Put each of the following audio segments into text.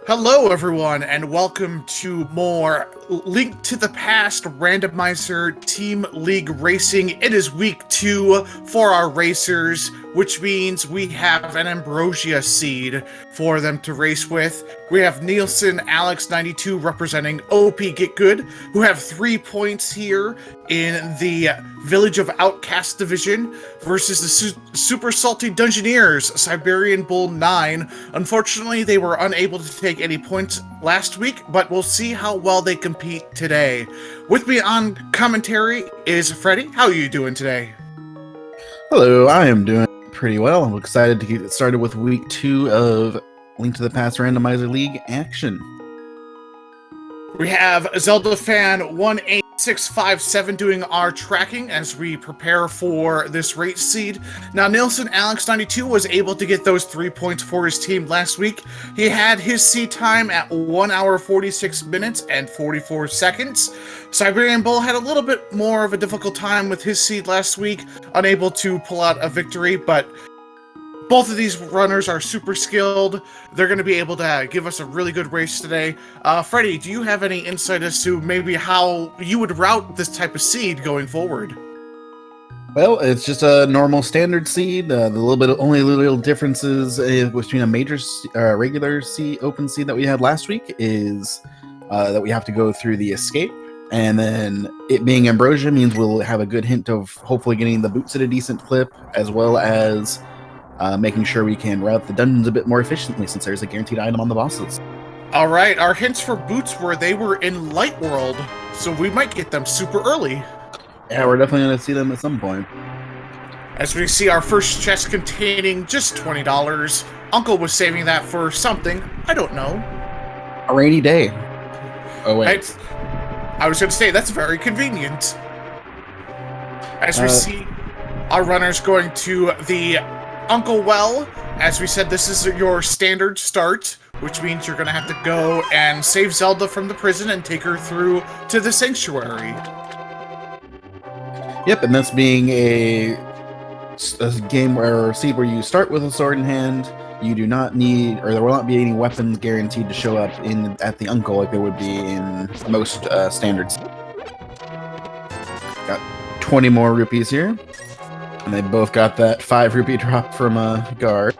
Hello, everyone, and welcome to more Link to the Past Randomizer Team League Racing. It is week 2 for our racers, which means we have an Ambrosia seed for them to race with. We have NilssonAlex92 representing OP Get Good, who have 3 points here in the Village of Outcast division versus the Super Salty Dungeoneers, Siberianbull9. Unfortunately, they were unable to take any points last week, but we'll see how well they compete today. With me on commentary is Freddy. How are you doing today? Hello, I am doing pretty well. I'm excited to get started with week 2 of Link to the Past Randomizer League action. We have Zelda fan 18657 doing our tracking as we prepare for this race seed. Now, NilssonAlex92 was able to get those 3 points for his team last week. He had his seed time at 1 hour 46 minutes and 44 seconds. Siberian Bull had a little bit more of a difficult time with his seed last week, unable to pull out a victory, but both of these runners are super skilled. They're going to be able to give us a really good race today. Freddy, do you have any insight as to maybe how you would route this type of seed going forward? Well, it's just a normal standard seed. Only little differences between a major regular seed, open seed that we had last week is that we have to go through the escape. And then it being Ambrosia means we'll have a good hint of hopefully getting the boots at a decent clip, as well as making sure we can route the dungeons a bit more efficiently since there's a guaranteed item on the bosses. All right, our hints for boots were they were in Light World, so we might get them super early. Yeah, we're definitely going to see them at some point. As we see our first chest containing just $20. Uncle was saving that for something. I don't know. A rainy day. Oh, wait. I was going to say, that's very convenient. As we see our runners going to the Uncle Well. As we said, this is your standard start, which means you're going to have to go and save Zelda from the prison and take her through to the sanctuary. Yep, and this being a game where you start with a sword in hand, you do not need, or there will not be any weapons guaranteed to show up at the Uncle like there would be in most standards. Got 20 more rupees here. And they both got that 5 rupee drop from a guard.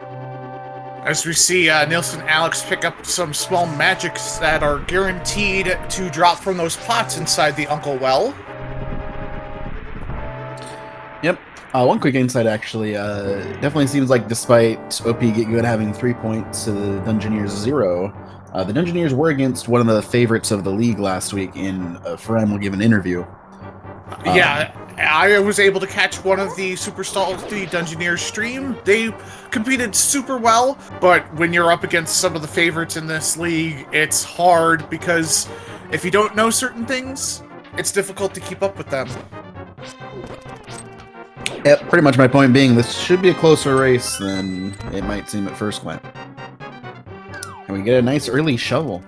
As we see NilssonAlex pick up some small magics that are guaranteed to drop from those pots inside the Uncle Well. Yep. One quick insight, actually. Definitely seems like despite OP Get Good having 3 points to the Dungeoneers 0, the Dungeoneers were against one of the favorites of the league last week in a Ferem will give an interview. Yeah, I was able to catch one of the Super Salty Dungeoneers stream. They competed super well, but when you're up against some of the favorites in this league, it's hard because if you don't know certain things, it's difficult to keep up with them. Yep, pretty much my point being this should be a closer race than it might seem at first glance. And we get a nice early shovel.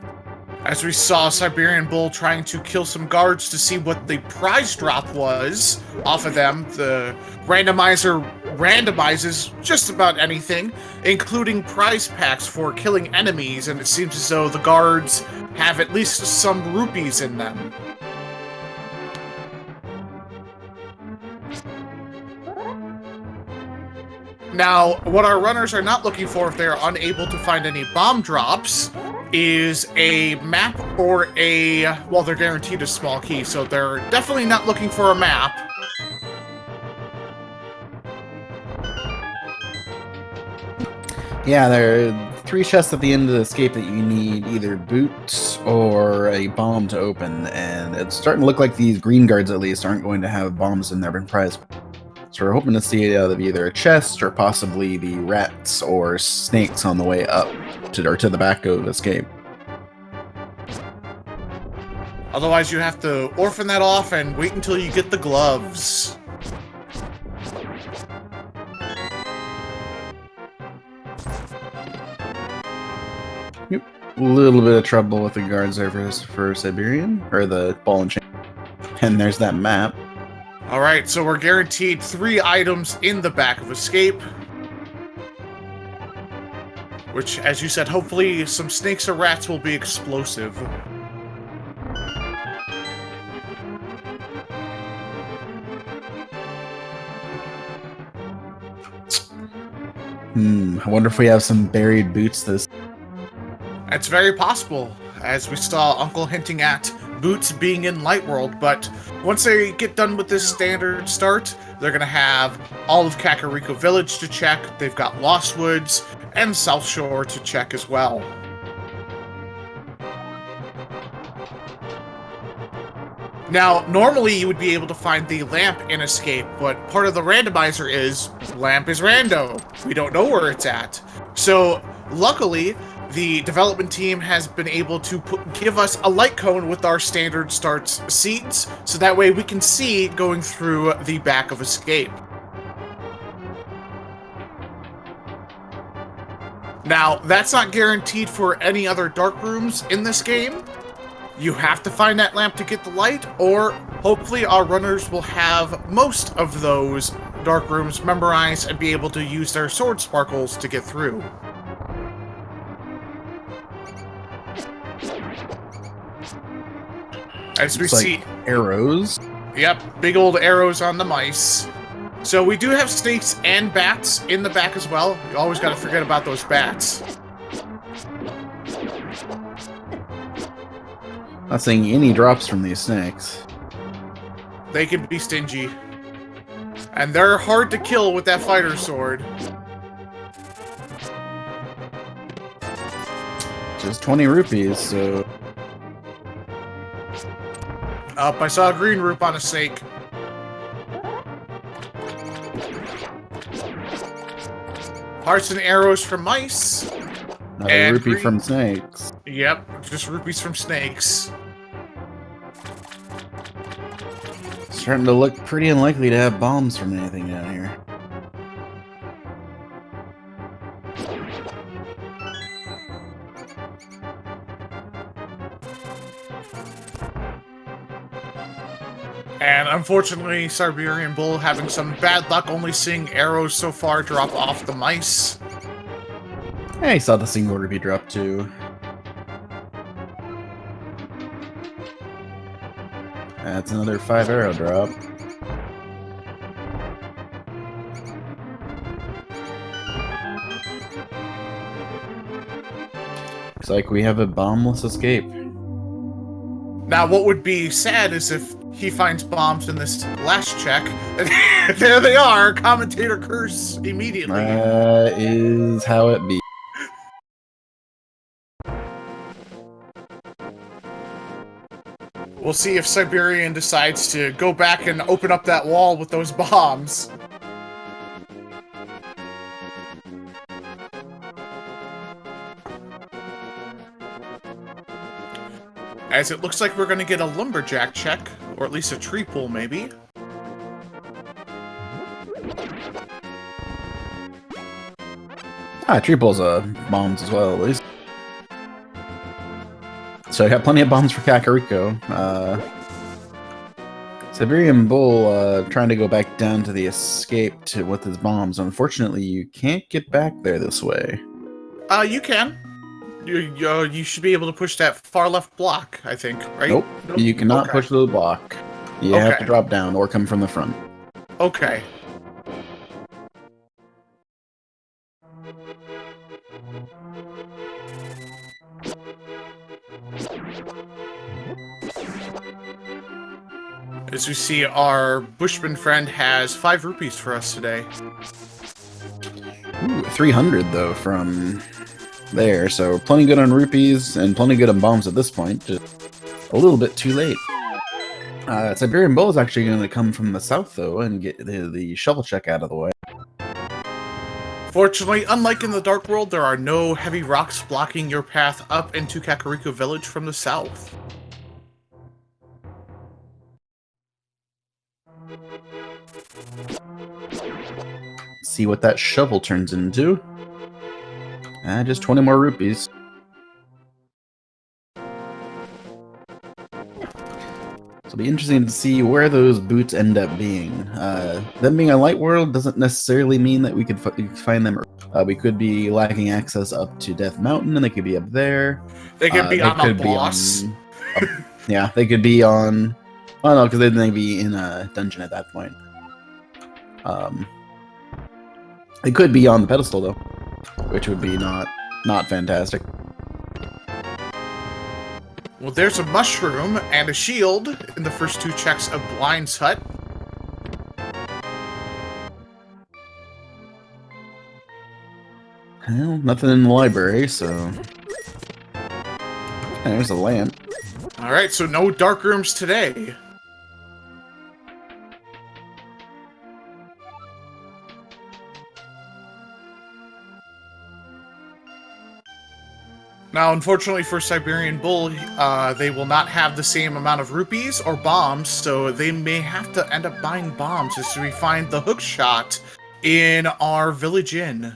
As we saw Siberian Bull trying to kill some guards to see what the prize drop was off of them. The randomizer randomizes just about anything, including prize packs for killing enemies, and it seems as though the guards have at least some rupees in them. Now, what our runners are not looking for if they're unable to find any bomb drops is a map or well, they're guaranteed a small key, so they're definitely not looking for a map. Yeah, there are 3 chests at the end of the escape that you need either boots or a bomb to open, and it's starting to look like these green guards at least aren't going to have bombs in their prize. So we're hoping to see either a chest or possibly the rats or snakes on the way up to the back of escape. Otherwise, you have to orphan that off and wait until you get the gloves. Yep. A little bit of trouble with the guards there for Siberian, or the ball and chain. And there's that map. Alright, so we're guaranteed 3 items in the back of escape. which, as you said, hopefully some snakes or rats will be explosive. I wonder if we have some buried boots this. It's very possible, as we saw Uncle hinting at boots being in Light World, but once they get done with this standard start, they're going to have all of Kakariko Village to check, they've got Lost Woods, and South Shore to check as well. Now, normally you would be able to find the lamp in Escape, but part of the randomizer is lamp is rando. We don't know where it's at. So, luckily, the development team has been able to give us a light cone with our standard starts seeds, so that way we can see going through the back of Escape. Now, that's not guaranteed for any other dark rooms in this game. You have to find that lamp to get the light, or hopefully our runners will have most of those dark rooms memorized and be able to use their sword sparkles to get through. As we see arrows. Yep, big old arrows on the mice. So we do have snakes and bats in the back as well. You always got to forget about those bats. Not seeing any drops from these snakes. They can be stingy. And they're hard to kill with that fighter sword. Just 20 rupees, so... Up, I saw a green roop on a snake. Hearts and arrows from mice. Another and rupee from snakes. Yep, just rupees from snakes. It's starting to look pretty unlikely to have bombs from anything down here. And unfortunately, Siberianbull having some bad luck, only seeing arrows so far drop off the mice. I saw the single rupee drop too. That's another 5 arrow drop. Looks like we have a bombless escape. Now, what would be sad is if he finds bombs in this last check. There they are! Commentator curse immediately. That is how it be. We'll see if Siberian decides to go back and open up that wall with those bombs. As it looks like we're going to get a lumberjack check, or at least a tree pull, maybe. Tree pulls bombs as well, at least. So I got plenty of bombs for Kakariko. Siberianbull trying to go back down to the escape with his bombs. Unfortunately, you can't get back there this way. You can. You should be able to push that far left block, I think, right? Nope. You cannot push the block. You have to drop down or come from the front. Okay. As we see, our Bushman friend has 5 rupees for us today. Ooh, 300 though from there, so plenty good on rupees and plenty good on bombs at this point. Just a little bit too late. Siberianbull is actually going to come from the south though and get the shovel check out of the way. Fortunately, unlike in the Dark World, there are no heavy rocks blocking your path up into Kakariko Village from the south. See what that shovel turns into. Just 20 more rupees. So it'll be interesting to see where those boots end up being. Them being a light world doesn't necessarily mean that we could find them. We could be lacking access up to Death Mountain, and they could be up there. They could be They on a could be boss. yeah, they could be on. Oh no, because they'd be in a dungeon at that point. They could be on the pedestal though, which would be not fantastic. Well, there's a mushroom and a shield in the first 2 checks of Blind's hut. Well, nothing in the library, so there's a lamp. All right, so no dark rooms today. Now, unfortunately for Siberian Bull, they will not have the same amount of rupees or bombs, so they may have to end up buying bombs as we find the hook shot in our village inn.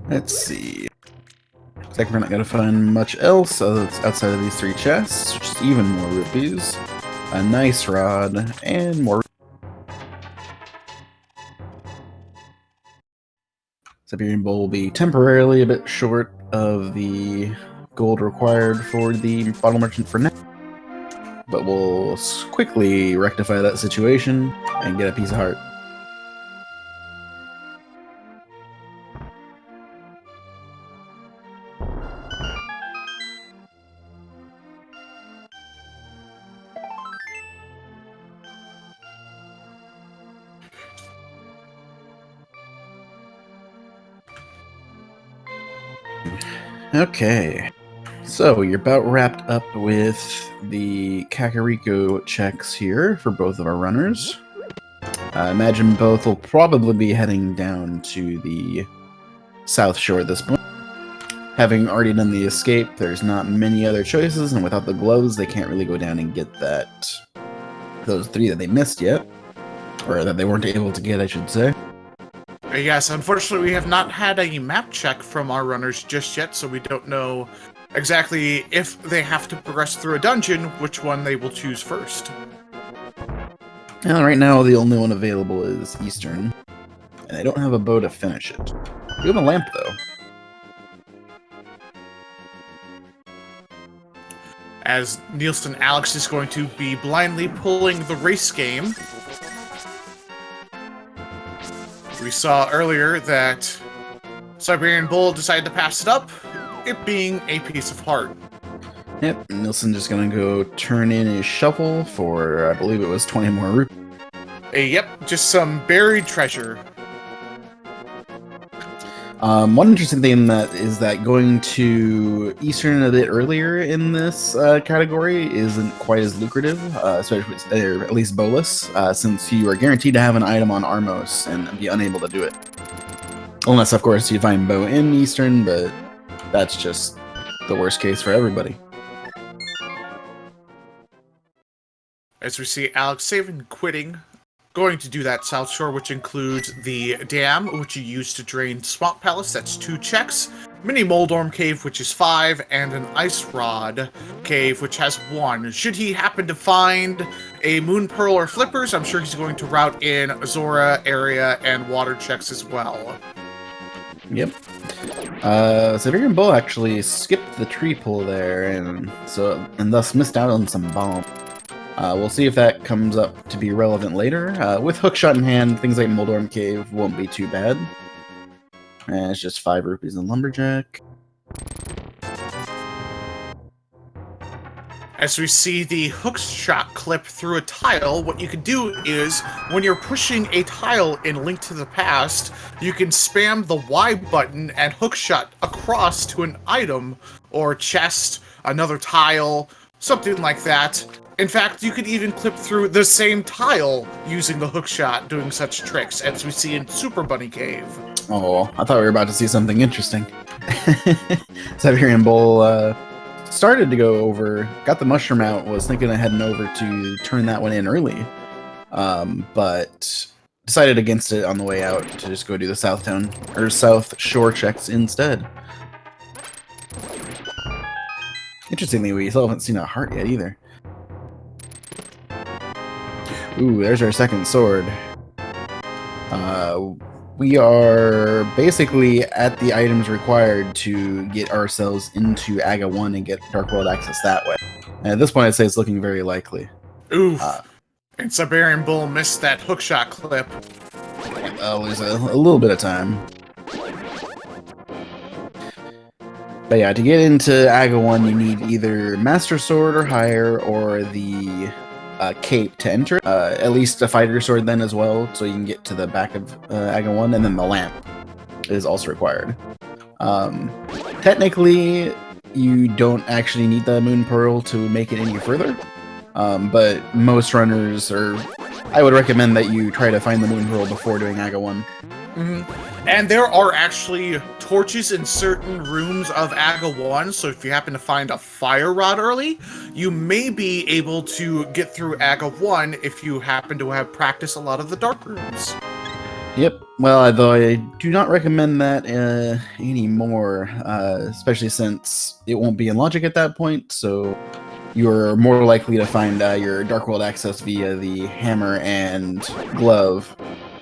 Let's see. Looks like we're not gonna find much else outside of these 3 chests. Just even more rupees, a nice rod, and more. Siberian Bull will be temporarily a bit short of the gold required for the bottle merchant for now, but we'll quickly rectify that situation and get a piece of heart. Okay, so you're about wrapped up with the Kakariko checks here for both of our runners. I imagine both will probably be heading down to the South Shore at this point. Having already done the escape, there's not many other choices, and without the gloves, they can't really go down and get those 3 that they missed yet, or that they weren't able to get, I should say. Yes, unfortunately, we have not had a map check from our runners just yet, so we don't know exactly if they have to progress through a dungeon, which one they will choose first. Well, right now, the only one available is Eastern, and they don't have a bow to finish it. We have a lamp, though. As NilssonAlex is going to be blindly pulling the race game. We saw earlier that Siberian Bull decided to pass it up, it being a piece of heart. Yep, Nilsson just gonna go turn in his shovel for, I believe it was 20 more rupees. Yep, just some buried treasure. One interesting thing that is that going to Eastern a bit earlier in this category isn't quite as lucrative, especially or at least bowless, since you are guaranteed to have an item on Armos and be unable to do it. Unless, of course, you find bow in Eastern, but that's just the worst case for everybody. As we see Alex saving quitting, going to do that South Shore, which includes the dam, which you use to drain Swamp Palace, that's 2 checks, Mini Moldorm Cave, which is 5, and an Ice Rod Cave, which has 1. Should he happen to find a Moon Pearl or Flippers, I'm sure he's going to route in Azora area and water checks as well. Yep. Siberian Bull actually skipped the tree pull there, and thus missed out on some bomb. We'll see if that comes up to be relevant later. With Hookshot in hand, things like Moldorm Cave won't be too bad. And it's just 5 rupees in Lumberjack. As we see the hookshot clip through a tile, what you can do is, when you're pushing a tile in Link to the Past, you can spam the Y button and hookshot across to an item, or chest, another tile, something like that. In fact, you could even clip through the same tile using the hookshot, doing such tricks, as we see in Super Bunny Cave. Oh, I thought we were about to see something interesting. Siberian Bull started to go over, got the mushroom out, was thinking of heading over to turn that one in early, but decided against it on the way out to just go do the South Shore checks instead. Interestingly, we still haven't seen a heart yet either. Ooh, there's our second sword. We are basically at the items required to get ourselves into AGA 1 and get Dark World access that way. And at this point, I'd say it's looking very likely. Oof. And Siberianbull missed that hookshot clip. I'll lose a little bit of time. But yeah, to get into AGA 1, you need either Master Sword or higher, or the cape to enter. At least a fighter sword then as well, so you can get to the back of AGA 1, and then the lamp is also required. Technically, you don't actually need the Moon Pearl to make it any further, but most runners, or I would recommend that you try to find the Moon Pearl before doing AGA 1. Mm-hmm. And there are actually torches in certain rooms of AGA 1, so if you happen to find a fire rod early, you may be able to get through AGA 1 if you happen to have practiced a lot of the dark rooms. Yep, well, though I do not recommend that anymore, especially since it won't be in logic at that point, so you're more likely to find your Dark World access via the hammer and glove,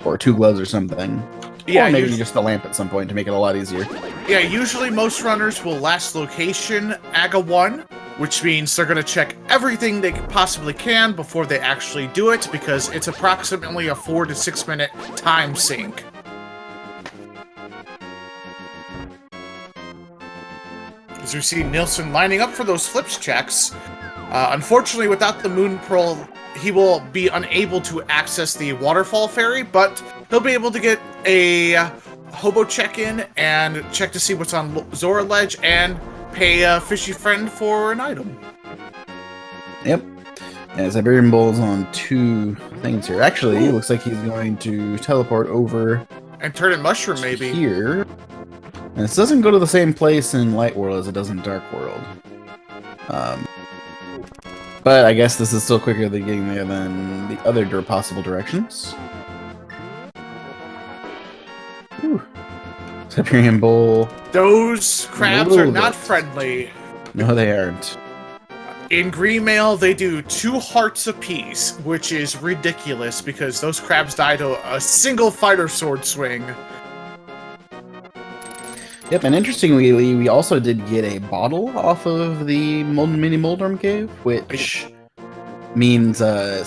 or 2 gloves or something. Yeah, or maybe just the lamp at some point to make it a lot easier. Yeah, usually most runners will last location AGA 1, which means they're going to check everything they possibly can before they actually do it, because it's approximately a 4 to 6 minute time sink. As we see Nilsson lining up for those flips checks. Unfortunately, without the Moon Pearl, he will be unable to access the Waterfall Ferry, but he'll be able to get a hobo check-in and check to see what's on Zora Ledge and pay a fishy friend for an item. Yep. And Siberianbull's on 2 things here. Actually, it looks like he's going to teleport over and turn in Mushroom, maybe. Here. And this doesn't go to the same place in Light World as it does in Dark World. But I guess this is still quicker than getting there than the other possible directions. Whew. Siberianbull. Those crabs are not friendly. No, they aren't. In Green Mail, they do 2 hearts apiece, which is ridiculous because those crabs die to a single fighter sword swing. Yep, and interestingly, we also did get a bottle off of the mini Moldorm Cave, which means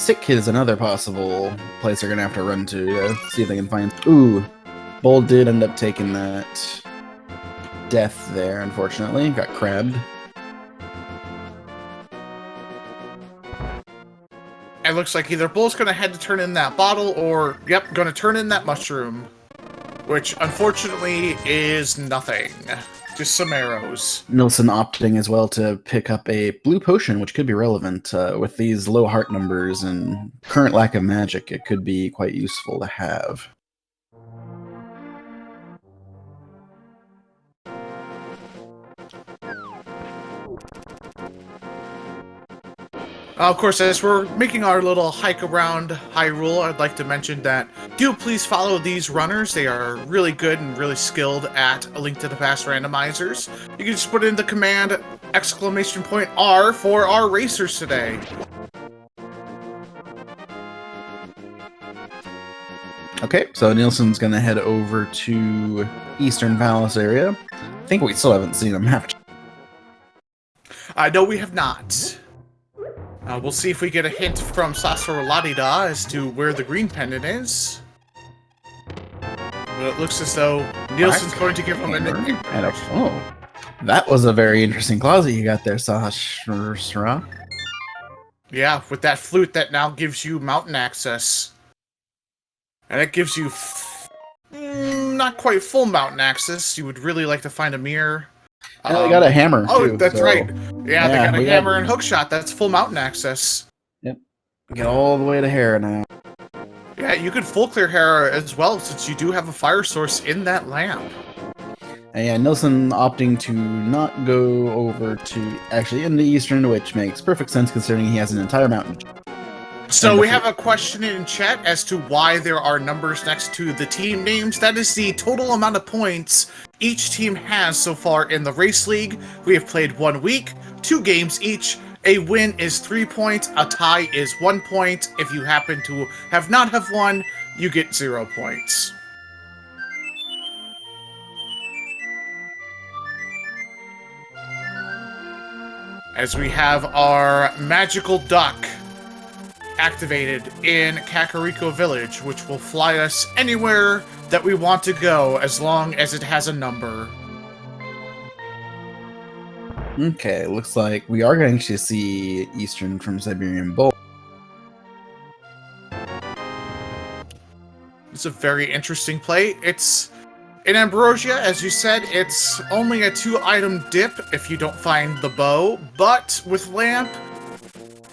Sick Kid is another possible place they're going to have to run to see if they can find... Ooh, Bull did end up taking that death there, unfortunately. Got crabbed. It looks like either Bull's going to head to turn in that bottle or, yep, going to turn in that mushroom. Which, unfortunately, is nothing. Just some arrows. Nilsson opting as well to pick up a blue potion, which could be relevant. With these low heart numbers and current lack of magic, it could be quite useful to have. Of course, as we're making our little hike around Hyrule, I'd like to mention that do please follow these runners. They are really good and really skilled at A Link to the Past randomizers. You can just put in the command !R for our racers today. Okay, so Nilsson's going to head over to Eastern Palace area. I think we still haven't seen a map. No, we have not. We'll see if we get a hint from Sasoro Ladida as to where the green pendant is. But it looks as though Nilsson's going to give him an... Oh, that was a very interesting closet you got there, Sasha. Yeah, with that flute that now gives you mountain access. And it gives you not quite full mountain access. You would really like to find a mirror. And they got a hammer, Oh, too, that's so... right. Yeah, they got a hammer and hookshot. That's full mountain access. Yep. Get all the way to Hera now. Yeah, you could full clear Hera as well, since you do have a fire source in that lamp. And yeah, Nilsson opting to not go over to actually into Eastern, which makes perfect sense considering he has an entire mountain. So we have a question in chat as to why there are numbers next to the team names. That is the total amount of points each team has so far in the race league. We have played 1 week, 2 games each. A win is 3 points, a tie is 1 point. If you happen to not have won, you get 0 points. As we have our magical duck activated in Kakariko Village, which will fly us anywhere that we want to go as long as it has a number. Okay, looks like we are going to see Eastern from Siberianbull. It's a very interesting play. It's in Ambrosia, as you said, it's only a 2-item dip if you don't find the bow, but with Lamp,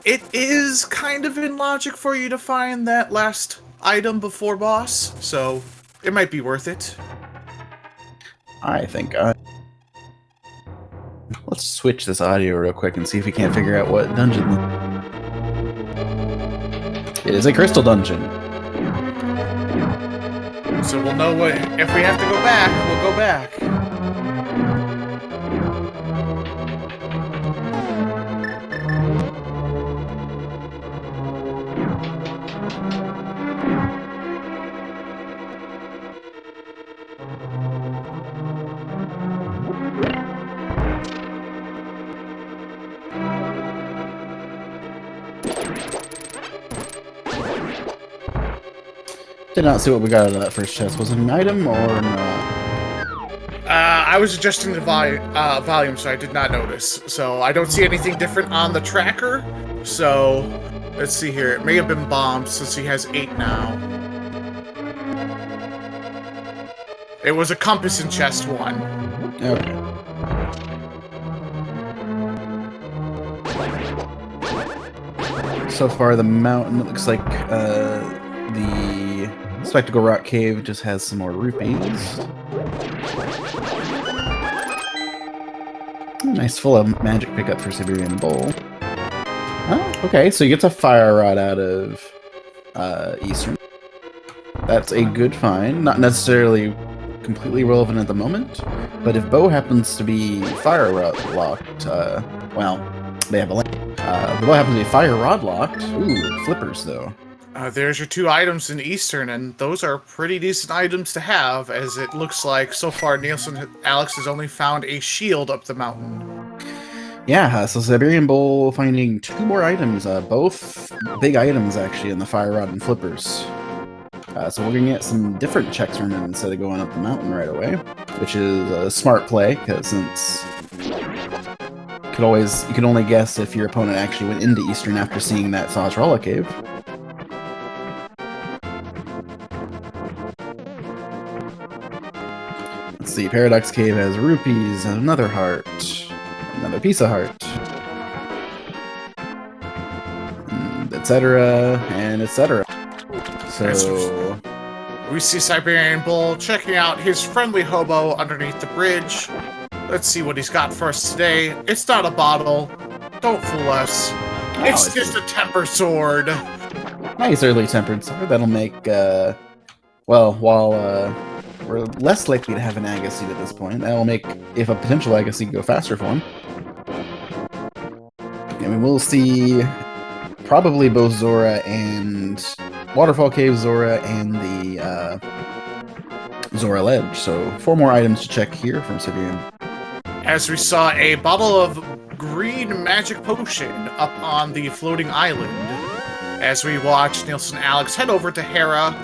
it is kind of in logic for you to find that last item before boss, so it might be worth it. I think let's switch this audio real quick and see if we can't figure out what dungeon. It is a crystal dungeon. So we'll know what, if we have to go back, we'll go back. Did not see what we got out of that first chest. Was it an item or not? I was adjusting the volume, so I did not notice. So I don't see anything different on the tracker. So let's see here. It may have been bombed since he has 8 now. It was a compass in chest 1. Okay. So far, the mountain looks like the Spectacle Rock Cave just has some more rupees. Nice full of magic pickup for Siberianbull. Oh, okay, so he gets a fire rod out of Eastern. That's a good find. Not necessarily completely relevant at the moment, but if Bo happens to be fire rod locked, well, they have a link. If Bo happens to be fire rod locked, ooh, flippers though. There's your 2 items in Eastern, and those are pretty decent items to have, as it looks like so far NilssonAlex has only found a shield up the mountain. Yeah, so Siberianbull finding 2 more items, both big items actually in the fire rod and flippers. So we're gonna get some different checks from him instead of going up the mountain right away, which is a smart play, because since you can only guess if your opponent actually went into Eastern after seeing that Sajrala cave. Let's see, Paradox Cave has rupees and another heart. Another piece of heart. Etc. and etc. So we see Siberianbull checking out his friendly hobo underneath the bridge. Let's see what he's got for us today. It's not a bottle. Don't fool us. Oh, it's just a temper sword. Nice early tempered sword. That'll make, well, while we're less likely to have an Agassiz at this point, that'll make, if a potential Agassiz, go faster for him. And we will see probably both Zora and Waterfall Cave Zora and the Zora Ledge. So 4 more items to check here from Siberian. As we saw a bottle of green magic potion up on the floating island. As we watch NilssonAlex head over to Hera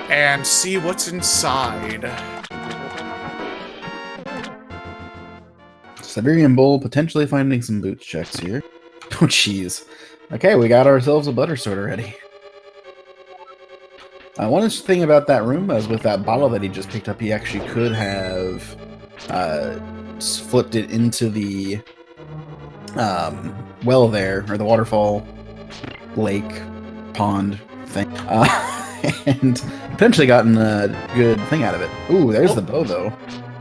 and see what's inside. Siberianbull potentially finding some boots checks here. Oh, jeez. Okay, we got ourselves a butter sword already. One thing about that room is with that bottle that he just picked up, he actually could have flipped it into the well there, or the waterfall, lake, pond thing, and potentially gotten a good thing out of it. Ooh, there's the bow, though.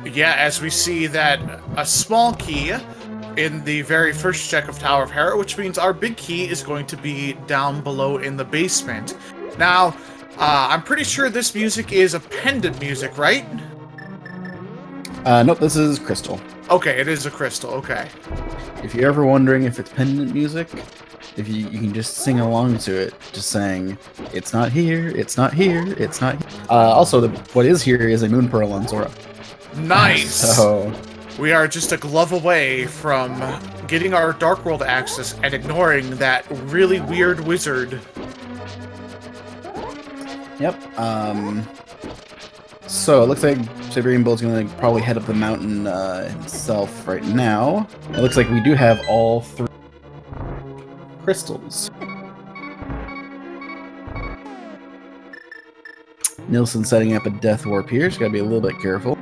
Yeah, as we see that a small key in the very first check of Tower of Hera, which means our big key is going to be down below in the basement. Now, I'm pretty sure this music is a pendant music, right? Nope, this is crystal. Okay, it is a crystal, okay. If you're ever wondering if it's pendant music, if you can just sing along to it, just saying, it's not here, it's not here, it's not here. Also, what is here is a moon pearl on Zora. Nice! So, we are just a glove away from getting our Dark World access and ignoring that really weird wizard. yep. So it looks like Siberianbull's gonna probably head up the mountain himself right now. It looks like we do have all 3 crystals. Nilsson setting up a death warp here. He's gotta be a little bit careful.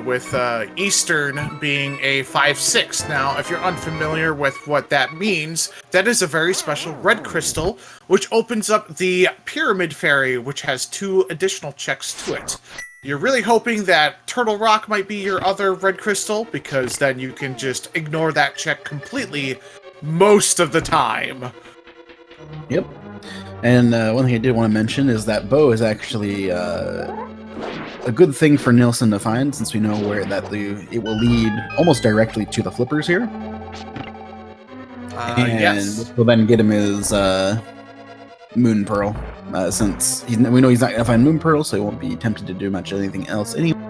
With Eastern being a 5/6. Now, if you're unfamiliar with what that means, that is a very special red crystal, which opens up the Pyramid Fairy, which has 2 additional checks to it. You're really hoping that Turtle Rock might be your other red crystal, because then you can just ignore that check completely most of the time. Yep. And one thing I did want to mention is that bow is actually a good thing for Nilsson to find, since we know where it will lead almost directly to the flippers here. And Yes. we'll then get him his Moon Pearl, since we know he's not going to find Moon Pearl, so he won't be tempted to do much anything else anyway.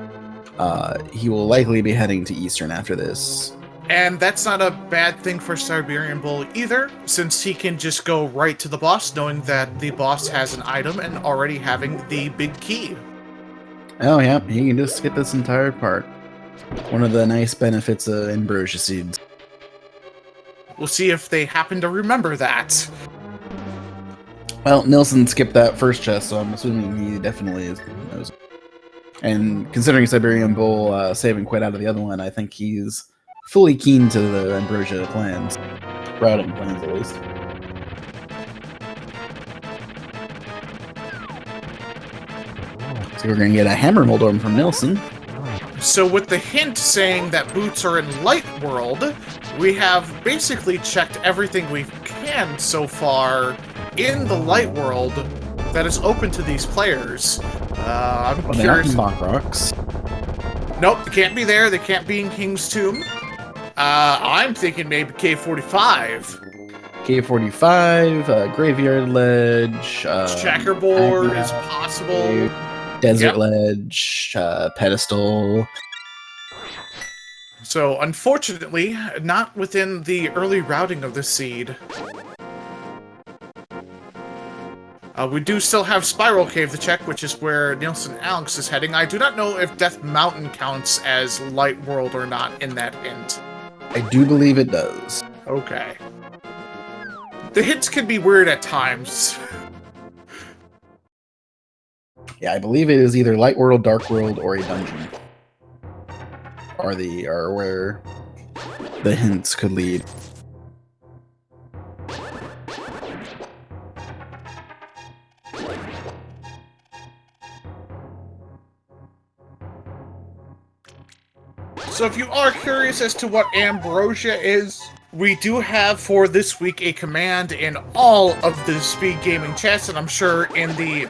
He will likely be heading to Eastern after this. And that's not a bad thing for Siberianbull either, since he can just go right to the boss, knowing that the boss has an item and already having the big key. Oh yeah, he can just skip this entire part. One of the nice benefits of ambrosia seeds. We'll see if they happen to remember that. Well, Nilsson skipped that first chest, so I'm assuming he definitely knows. And considering Siberianbull saving quite out of the other one, I think he's fully keen to the ambrosia plans. Routing plans, at least. So we're going to get a hammer moldorm from Nilsson. So with the hint saying that boots are in Light World, we have basically checked everything we can so far in the Light World that is open to these players. I'm curious. Lock rocks. Nope, they can't be there. They can't be in King's Tomb. I'm thinking maybe K45. K45, Graveyard Ledge. Checkerboard is possible. Desert Ledge, Pedestal. So, unfortunately, not within the early routing of the seed. We do still have Spiral Cave to check, which is where NilssonAlex is heading. I do not know if Death Mountain counts as Light World or not in that hint. I do believe it does. Okay. The hints can be weird at times. Yeah, I believe it is either Light World, Dark World, or a dungeon. Or where the hints could lead. So if you are curious as to what ambrosia is, we do have for this week a command in all of the speed gaming chats, and I'm sure in the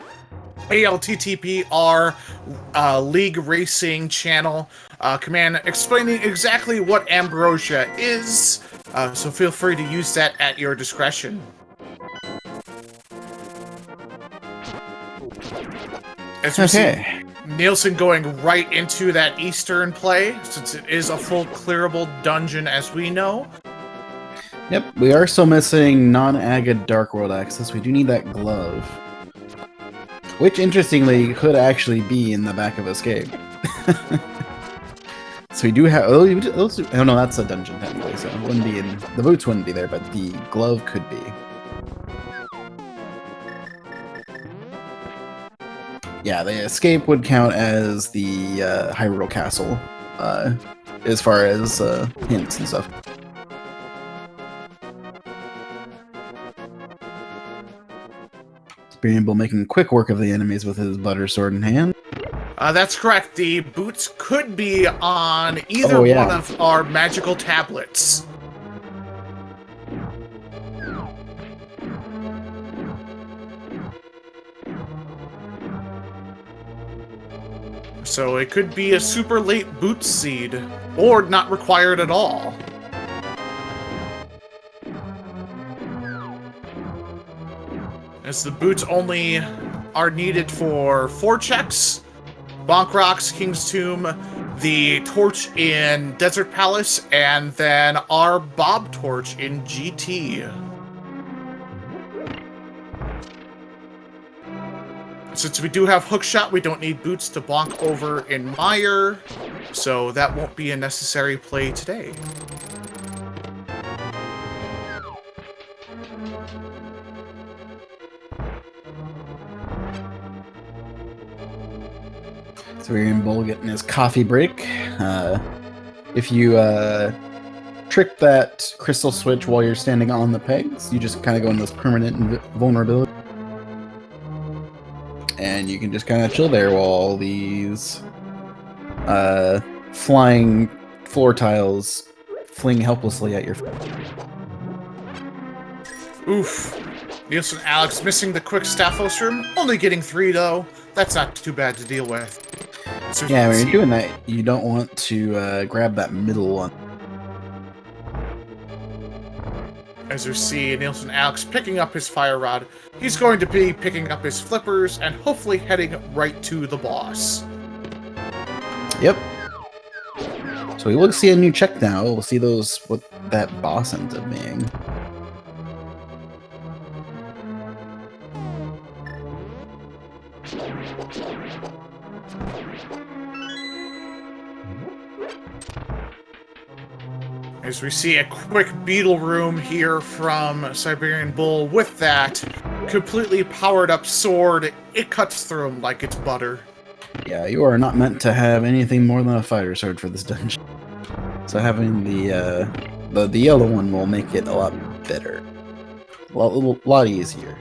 ALTTPR League Racing channel command explaining exactly what ambrosia is, so feel free to use that at your discretion. As we see Nilsson going right into that Eastern play, since it is a full clearable dungeon as we know. Yep, we are still missing non-agate Dark World access. We do need that glove. Which, interestingly, could actually be in the back of Escape. So we do have... Oh no, that's a dungeon, technically, so it wouldn't be in... The boots wouldn't be there, but the glove could be. Yeah, the Escape would count as the Hyrule Castle, as far as hints and stuff. Siberianbull making quick work of the enemies with his butter sword in hand. That's correct. The boots could be on either Oh, yeah. one of our magical tablets. So it could be a super late boot seed, or not required at all. As the boots only are needed for 4 checks: Bonk Rocks, King's Tomb, the torch in Desert Palace, and then our Bob torch in GT. Since we do have Hookshot, we don't need boots to bonk over in Mire, so that won't be a necessary play today. Siberianbull getting his coffee break. If you trick that crystal switch while you're standing on the pegs, you just kind of go into this permanent vulnerability. And you can just kind of chill there while all these flying floor tiles fling helplessly at your feet. Oof. NilssonAlex missing the quick Staphos room, only getting 3 though. That's not too bad to deal with. So Yeah, when you're doing that, you don't want to grab that middle one. As you see NilssonAlex picking up his fire rod, he's going to be picking up his flippers and hopefully heading right to the boss. Yep. So we will see a new check now. We'll see what that boss ends up being. As we see a quick beetle room here from Siberianbull with that completely powered up sword. It cuts through him like it's butter. Yeah, you are not meant to have anything more than a fighter sword for this dungeon. So having the yellow one will make it a lot better. A lot easier.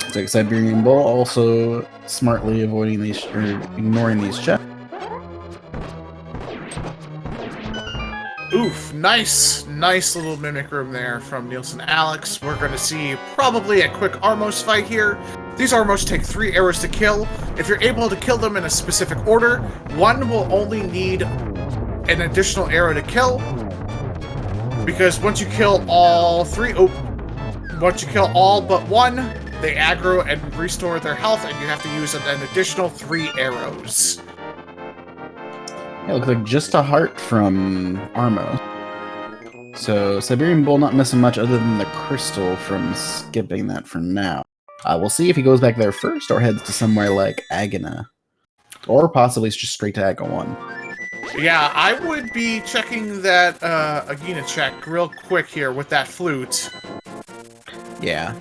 It's like Siberianbull also smartly avoiding these or ignoring these checks. Oof, nice little mimic room there from NilssonAlex. We're going to see probably a quick Armos fight here. These Armos take 3 arrows to kill. If you're able to kill them in a specific order, one will only need an additional arrow to kill. Because once you kill all but one, they aggro and restore their health, and you have to use an additional 3 arrows. Yeah, looks like just a heart from Armo. So Siberianbull not missing much other than the crystal from skipping that for now. We'll see if he goes back there first or heads to somewhere like Agana. Or possibly just straight to Aga 1. Yeah, I would be checking that Agena check real quick here with that flute. Yeah.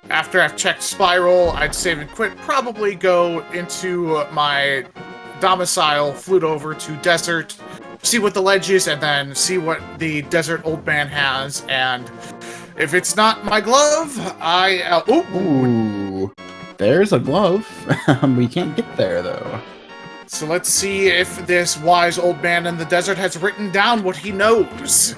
After I've checked Spiral, I'd save and quit. Probably go into my domicile, flute over to Desert, see what the ledge is, and then see what the Desert Old Man has. And if it's not my glove, Ooh, there's a glove. We can't get there, though. So let's see if this wise old man in the desert has written down what he knows.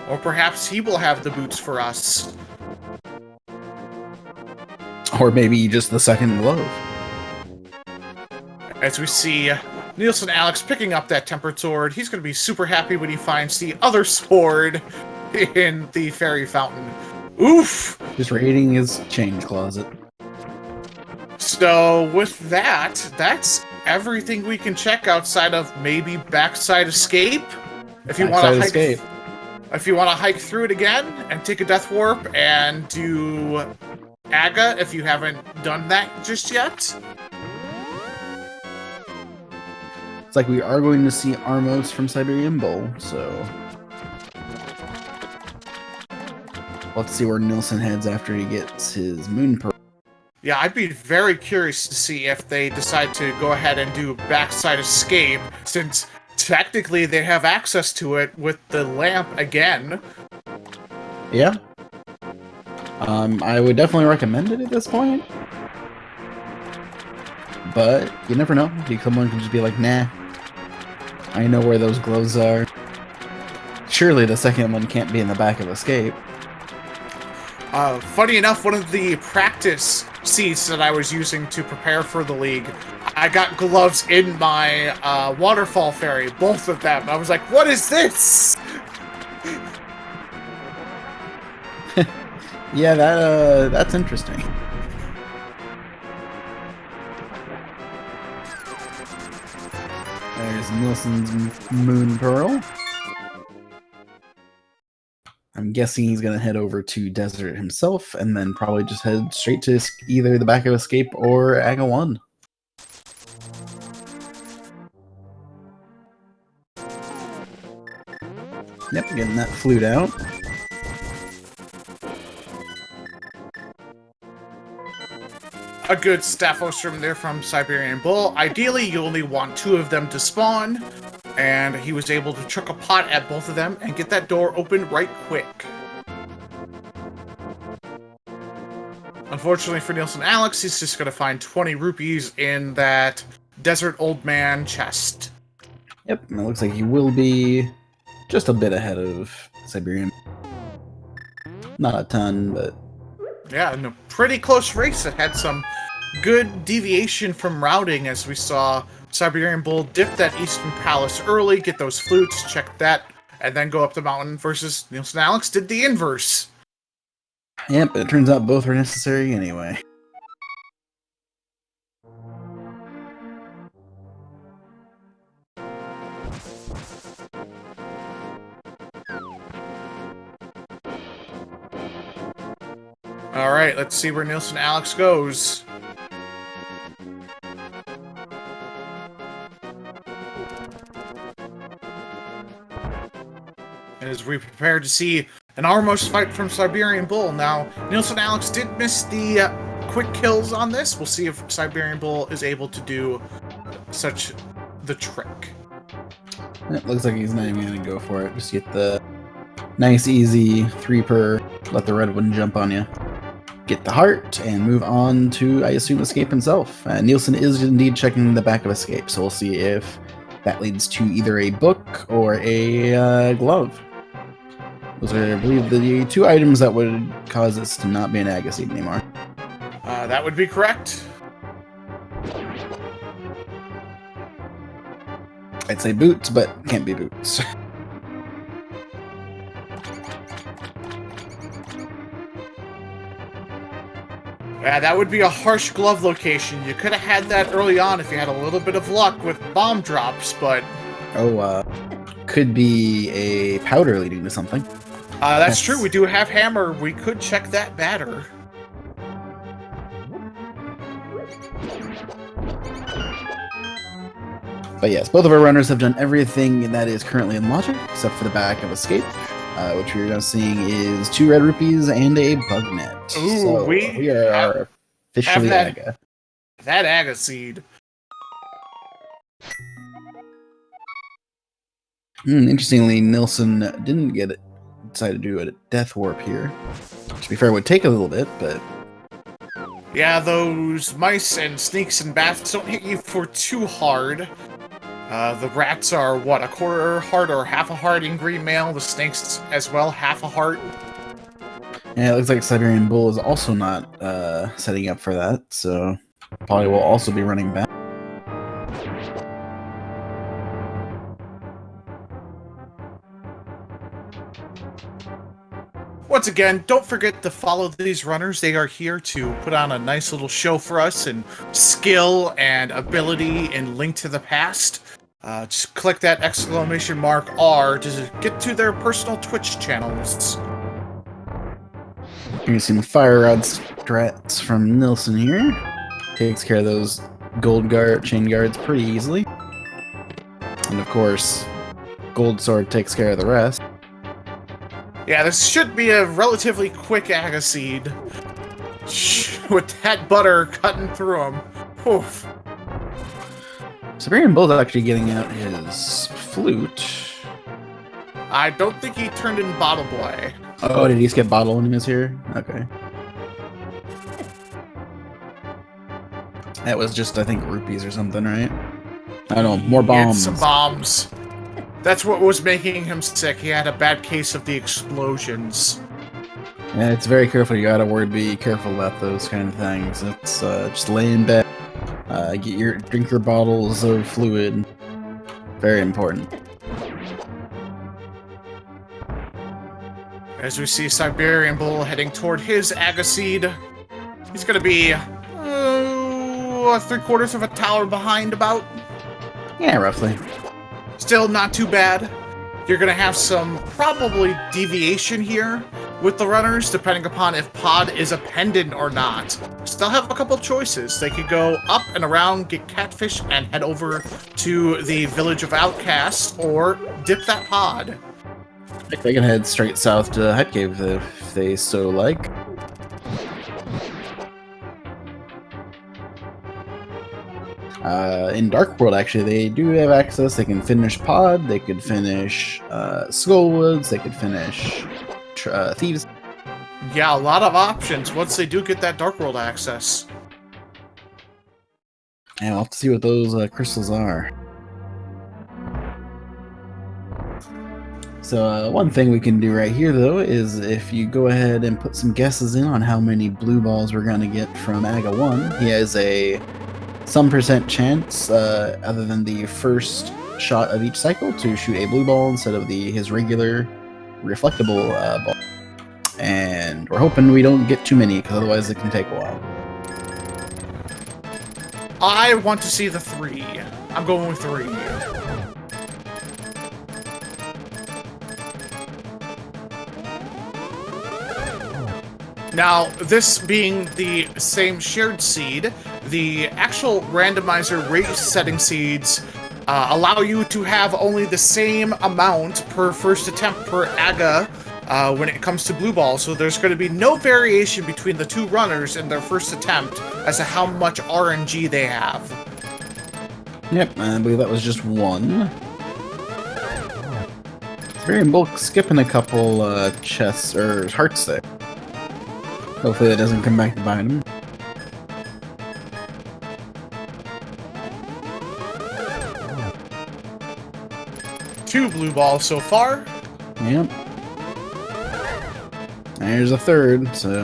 Or perhaps he will have the boots for us. Or maybe just the second glove. As we see NilssonAlex picking up that tempered sword, he's going to be super happy when he finds the other sword in the fairy fountain. Oof! Just raiding his change closet. So with that, that's everything we can check outside of maybe backside escape. If you want to hike, if you want to hike through it again and take a death warp and do Aga, if you haven't done that just yet. It's like we are going to see Armos from Siberianbull, so let's see where Nilsson heads after he gets his moon pearl. Yeah, I'd be very curious to see if they decide to go ahead and do backside escape, since technically they have access to it with the lamp again. Yeah. I would definitely recommend it at this point. But you never know. Someone can just be like, nah, I know where those gloves are. Surely the second one can't be in the back of Escape. Funny enough, one of the practice seats that I was using to prepare for the league, I got gloves in my waterfall fairy, both of them. I was like, what is this? Yeah, that's interesting. There's Nilsson's Moon Pearl. I'm guessing he's going to head over to Desert himself, and then probably just head straight to either the back of Escape or Aga 1. Yep, getting that flute out. A good Staphos from there from Siberian Bull. Ideally, you only want 2 of them to spawn, and he was able to chuck a pot at both of them and get that door open right quick. Unfortunately for NilssonAlex, he's just going to find 20 rupees in that Desert Old Man chest. Yep, and it looks like he will be just a bit ahead of Siberian. Not a ton, but... Yeah, in a pretty close race. It had some good deviation from routing, as we saw Siberian Bull dip that Eastern Palace early, get those flutes, check that, and then go up the mountain, versus NilssonAlex did the inverse. Yep, it turns out both were necessary anyway. Alright, let's see where NilssonAlex goes. As we prepare to see an almost fight from Siberian Bull. Now, NilssonAlex did miss the quick kills on this. We'll see if Siberian Bull is able to do such the trick. It looks like he's not even going to go for it. Just get the nice, easy 3 per, let the red one jump on you. Get the heart, and move on to, I assume, Escape himself. Nilsson is indeed checking the back of Escape, so we'll see if that leads to either a book or a glove. Those are, I believe, the 2 items that would cause this to not be an Agassiz anymore. That would be correct. I'd say boots, but can't be boots. Yeah, that would be a harsh glove location. You could have had that early on if you had a little bit of luck with bomb drops, but... Oh, could be a powder leading to something. That's true. We do have hammer. We could check that batter. But yes, both of our runners have done everything that is currently in logic, except for the back of Escape, which we're now seeing is 2 red rupees and a bug net. Ooh, so we are officially Aga. That Agassiz. Interestingly, Nilsson didn't get it. Decided to do a death warp here. To be fair, it would take a little bit, but... Yeah, those mice and sneaks and bats don't hit you for too hard. The rats are, what, a quarter heart or half a heart in green mail? The snakes as well, half a heart? Yeah, it looks like Siberian Bull is also not setting up for that, so probably will also be running back. Once again, don't forget to follow these runners. They are here to put on a nice little show for us in skill and ability and Link to the Past. Just click that exclamation mark R to get to their personal Twitch channels. You're gonna see some fire rod strats from Nilsson here. Takes care of those gold chain guards pretty easily. And of course, gold sword takes care of the rest. Yeah, this should be a relatively quick Agassiz. With that butter cutting through him. Oof. Siberian Bull's actually getting out his flute. I don't think he turned in Bottle Boy. Oh, did he skip bottle when he was here? Okay. That was just, I think, rupees or something, right? I don't know, more He had bombs. some bombs. That's what was making him sick. He had a bad case of the explosions. Yeah, it's very careful. You gotta be careful about those kind of things. It's just lay in bed, drink your bottles of fluid. Very important. As we see Siberianbull heading toward his Agaseed, he's gonna be 3/4 of a tower behind about. Yeah, roughly. Still not too bad. You're gonna have some probably deviation here with the runners, depending upon if pod is a pendant or not. Still have a couple choices. They could go up and around, get catfish, and head over to the village of outcasts, or dip that pod. They can head straight south to Head Cave if they so like. In Dark World, actually, they do have access. They can finish Pod, they could finish Skullwoods, they could finish Thieves. Yeah, a lot of options once they do get that Dark World access. And we'll have to see what those crystals are. So one thing we can do right here, though, is if you go ahead and put some guesses in on how many blue balls we're going to get from Aga 1, he has a some percent chance, other than the first shot of each cycle, to shoot a blue ball instead of his regular reflectable ball. And we're hoping we don't get too many, because otherwise it can take a while. I want to see the 3. I'm going with 3. Now, this being the same shared seed, the actual randomizer race setting seeds allow you to have only the same amount per first attempt per AGA when it comes to blue ball, so there's going to be no variation between the two runners in their first attempt as to how much RNG they have. Yep, I believe that was just 1. Very in bulk, skipping a couple chests or hearts there. Hopefully that doesn't come back to bite him. Two blue balls so far. Yep. There's a third, so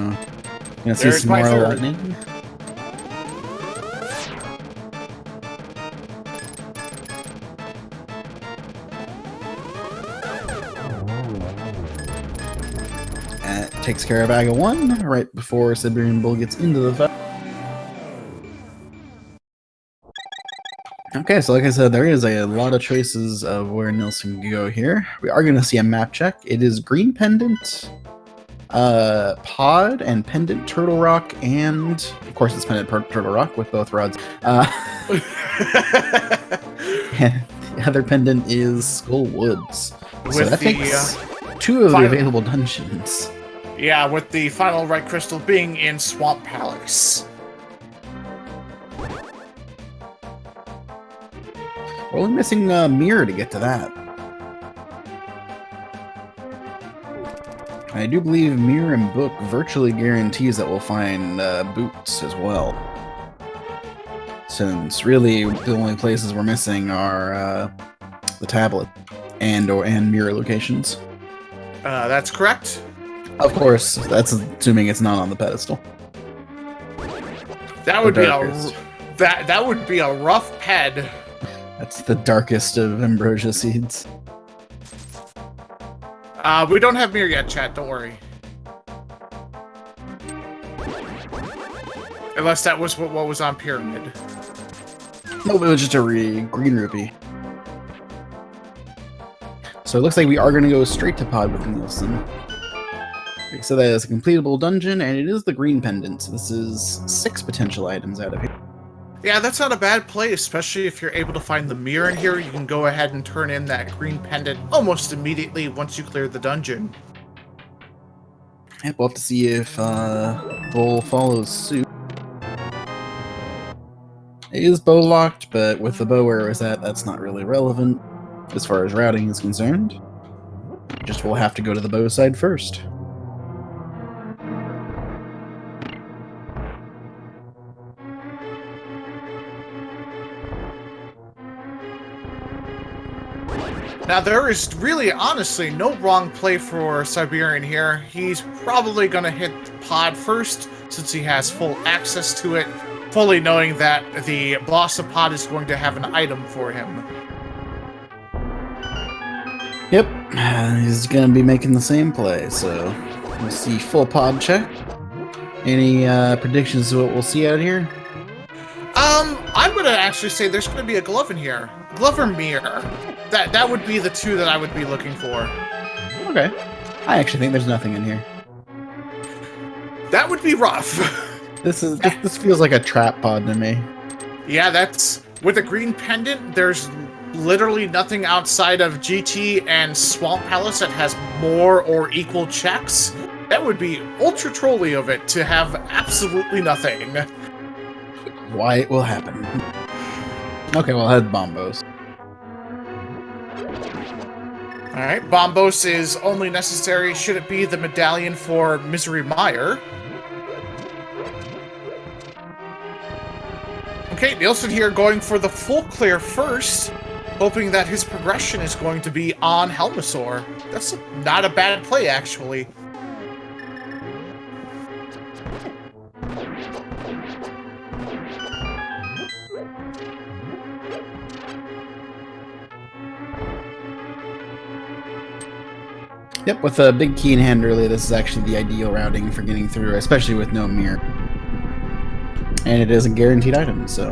gonna see There's some my more third. lightning. That takes care of Aga 1 right before Siberianbull gets into the fight. Okay, so like I said, there is a lot of choices of where Nilsson can go here. We are going to see a map check. It is Green Pendant, Pod, and Pendant Turtle Rock, and of course it's Pendant Turtle Rock with both rods. And the other pendant is Skull Woods. So With that the, takes 2 of the final- available dungeons. Yeah, with the final right crystal being in Swamp Palace. We're only missing a mirror to get to that. I do believe Mirror and Book virtually guarantees that we'll find boots as well. Since really the only places we're missing are the tablet and mirror locations. That's correct. Of course, that's assuming it's not on the pedestal. That would be darkest. that would be a rough ped. That's the darkest of ambrosia seeds. We don't have mirror yet, chat. Don't worry. Unless that was what was on Pyramid. Nope, it was just a green rupee. So it looks like we are going to go straight to Pod with Nilsson. So that is a completable dungeon, and it is the green pendant. So this is 6 potential items out of here. Yeah, that's not a bad play, especially if you're able to find the mirror in here. You can go ahead and turn in that green pendant almost immediately once you clear the dungeon. Yep, we'll have to see if Bull follows suit. It is bow locked, but with the bow where it was at, that's not really relevant. As far as routing is concerned, just we'll have to go to the bow side first. Now, there is really, honestly, no wrong play for Siberian here. He's probably going to hit pod first, since he has full access to it, fully knowing that the boss of pod is going to have an item for him. Yep, he's going to be making the same play, so we'll see full pod check. Any predictions of what we'll see out here? I'm going to actually say there's going to be a glove in here. Glove or mirror. That would be the two that I would be looking for. Okay. I actually think there's nothing in here. That would be rough. This feels like a trap pod to me. Yeah, that's... With a green pendant, there's literally nothing outside of GT and Swamp Palace that has more or equal checks. That would be ultra trolly of it to have absolutely nothing. Why it will happen. Okay, well, I had Bombos. Alright, Bombos is only necessary should it be the medallion for Misery Meyer. Okay, Nilsson here going for the full clear first, hoping that his progression is going to be on Helmasaur. That's not a bad play, actually. Yep, with a big key in hand early, this is actually the ideal routing for getting through, especially with no mirror. And it is a guaranteed item, so...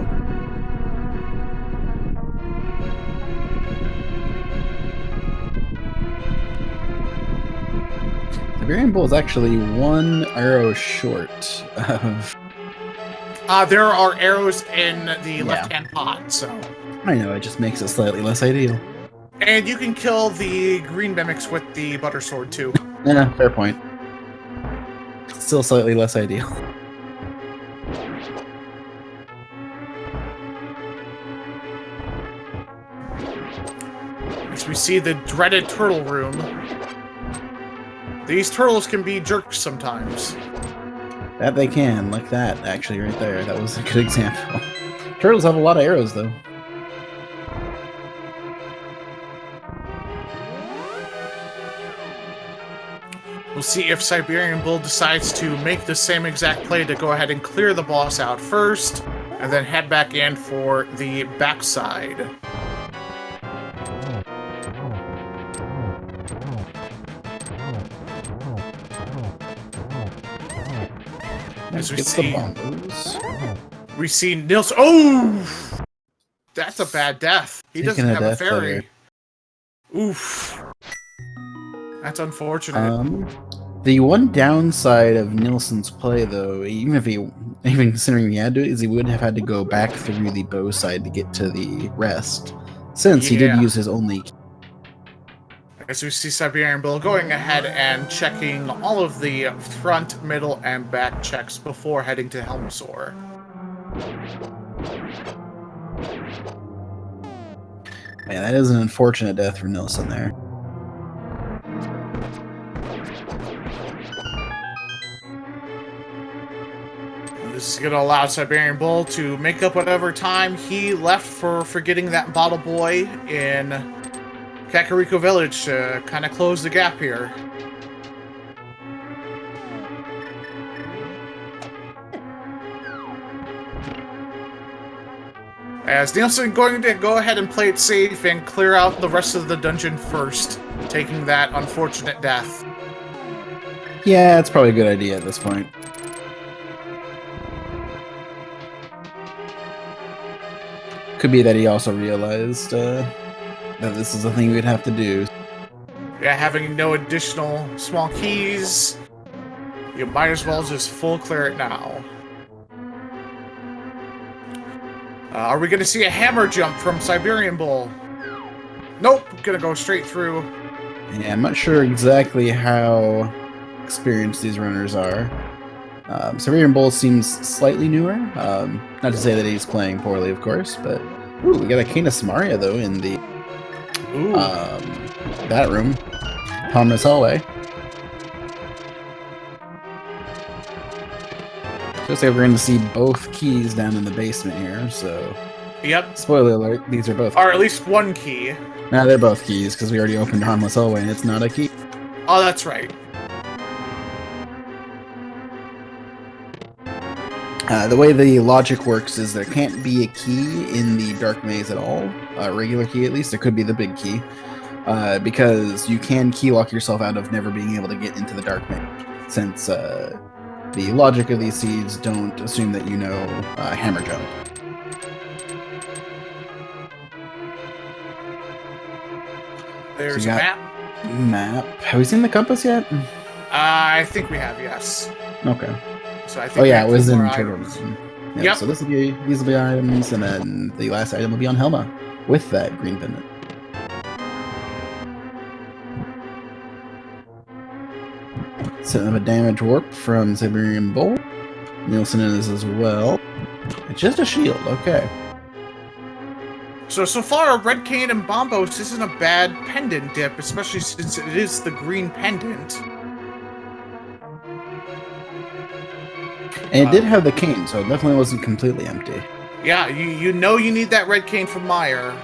Siberianbull is actually one arrow short of... There are arrows in the left-hand pot, so... I know, it just makes it slightly less ideal. And you can kill the green mimics with the butter sword, too. Yeah, fair point. Still slightly less ideal. As we see the dreaded turtle room. These turtles can be jerks sometimes. That they can, like that, actually, right there. That was a good example. Turtles have a lot of arrows, though. We'll see if Siberianbull decides to make the same exact play to go ahead and clear the boss out first, and then head back in for the backside. As we see Nilsson. Oh! That's a bad death. He doesn't have a fairy. Oof. That's unfortunate. The one downside of Nilsson's play, though, even considering he had to, is he would have had to go back through the bow side to get to the rest, since he did use his only key. As we see Siberianbull going ahead and checking all of the front, middle, and back checks before heading to Helmasaur. Man, that is an unfortunate death for Nilsson there. This is going to allow Siberianbull to make up whatever time he left for forgetting that bottle boy in Kakariko Village to kind of close the gap here. As Nilsson going to go ahead and play it safe and clear out the rest of the dungeon first, taking that unfortunate death. Yeah, it's probably a good idea at this point. Could be that he also realized that this is a thing we'd have to do. Yeah, having no additional small keys, you might as well just full clear it now. Are we going to see a hammer jump from Siberianbull? Nope, gonna go straight through. Yeah, I'm not sure exactly how experienced these runners are. Siberianbull seems slightly newer. Not to say that he's playing poorly, of course, but... Ooh, we got a Cane of Samaria, though, in the Ooh. That room. Harmless hallway. Just like we're going to see both keys down in the basement here, so... Yep. Spoiler alert, these are both... Or at least one key. Nah, they're both keys, because we already opened Harmless hallway, and it's not a key. Oh, that's right. The way the logic works is there can't be a key in the dark maze at all. A regular key, at least. It could be the big key. Because you can key lock yourself out of never being able to get into the dark maze. Since the logic of these seeds don't assume that you know hammer jump. There's a map. Map. Have we seen the compass yet? I think we have, yes. Okay. So I think it was in Turtle Turtle. Yep. So these will be items, and then the last item will be on Helma with that green pendant. Setting up a damage warp from Siberianbull9. Nilsson is as well. It's just a shield, okay. So far, Red Cane and Bombos isn't a bad pendant dip, especially since it is the green pendant. And it did have the cane, so it definitely wasn't completely empty. Yeah, you know you need that Red Cane from Meyer.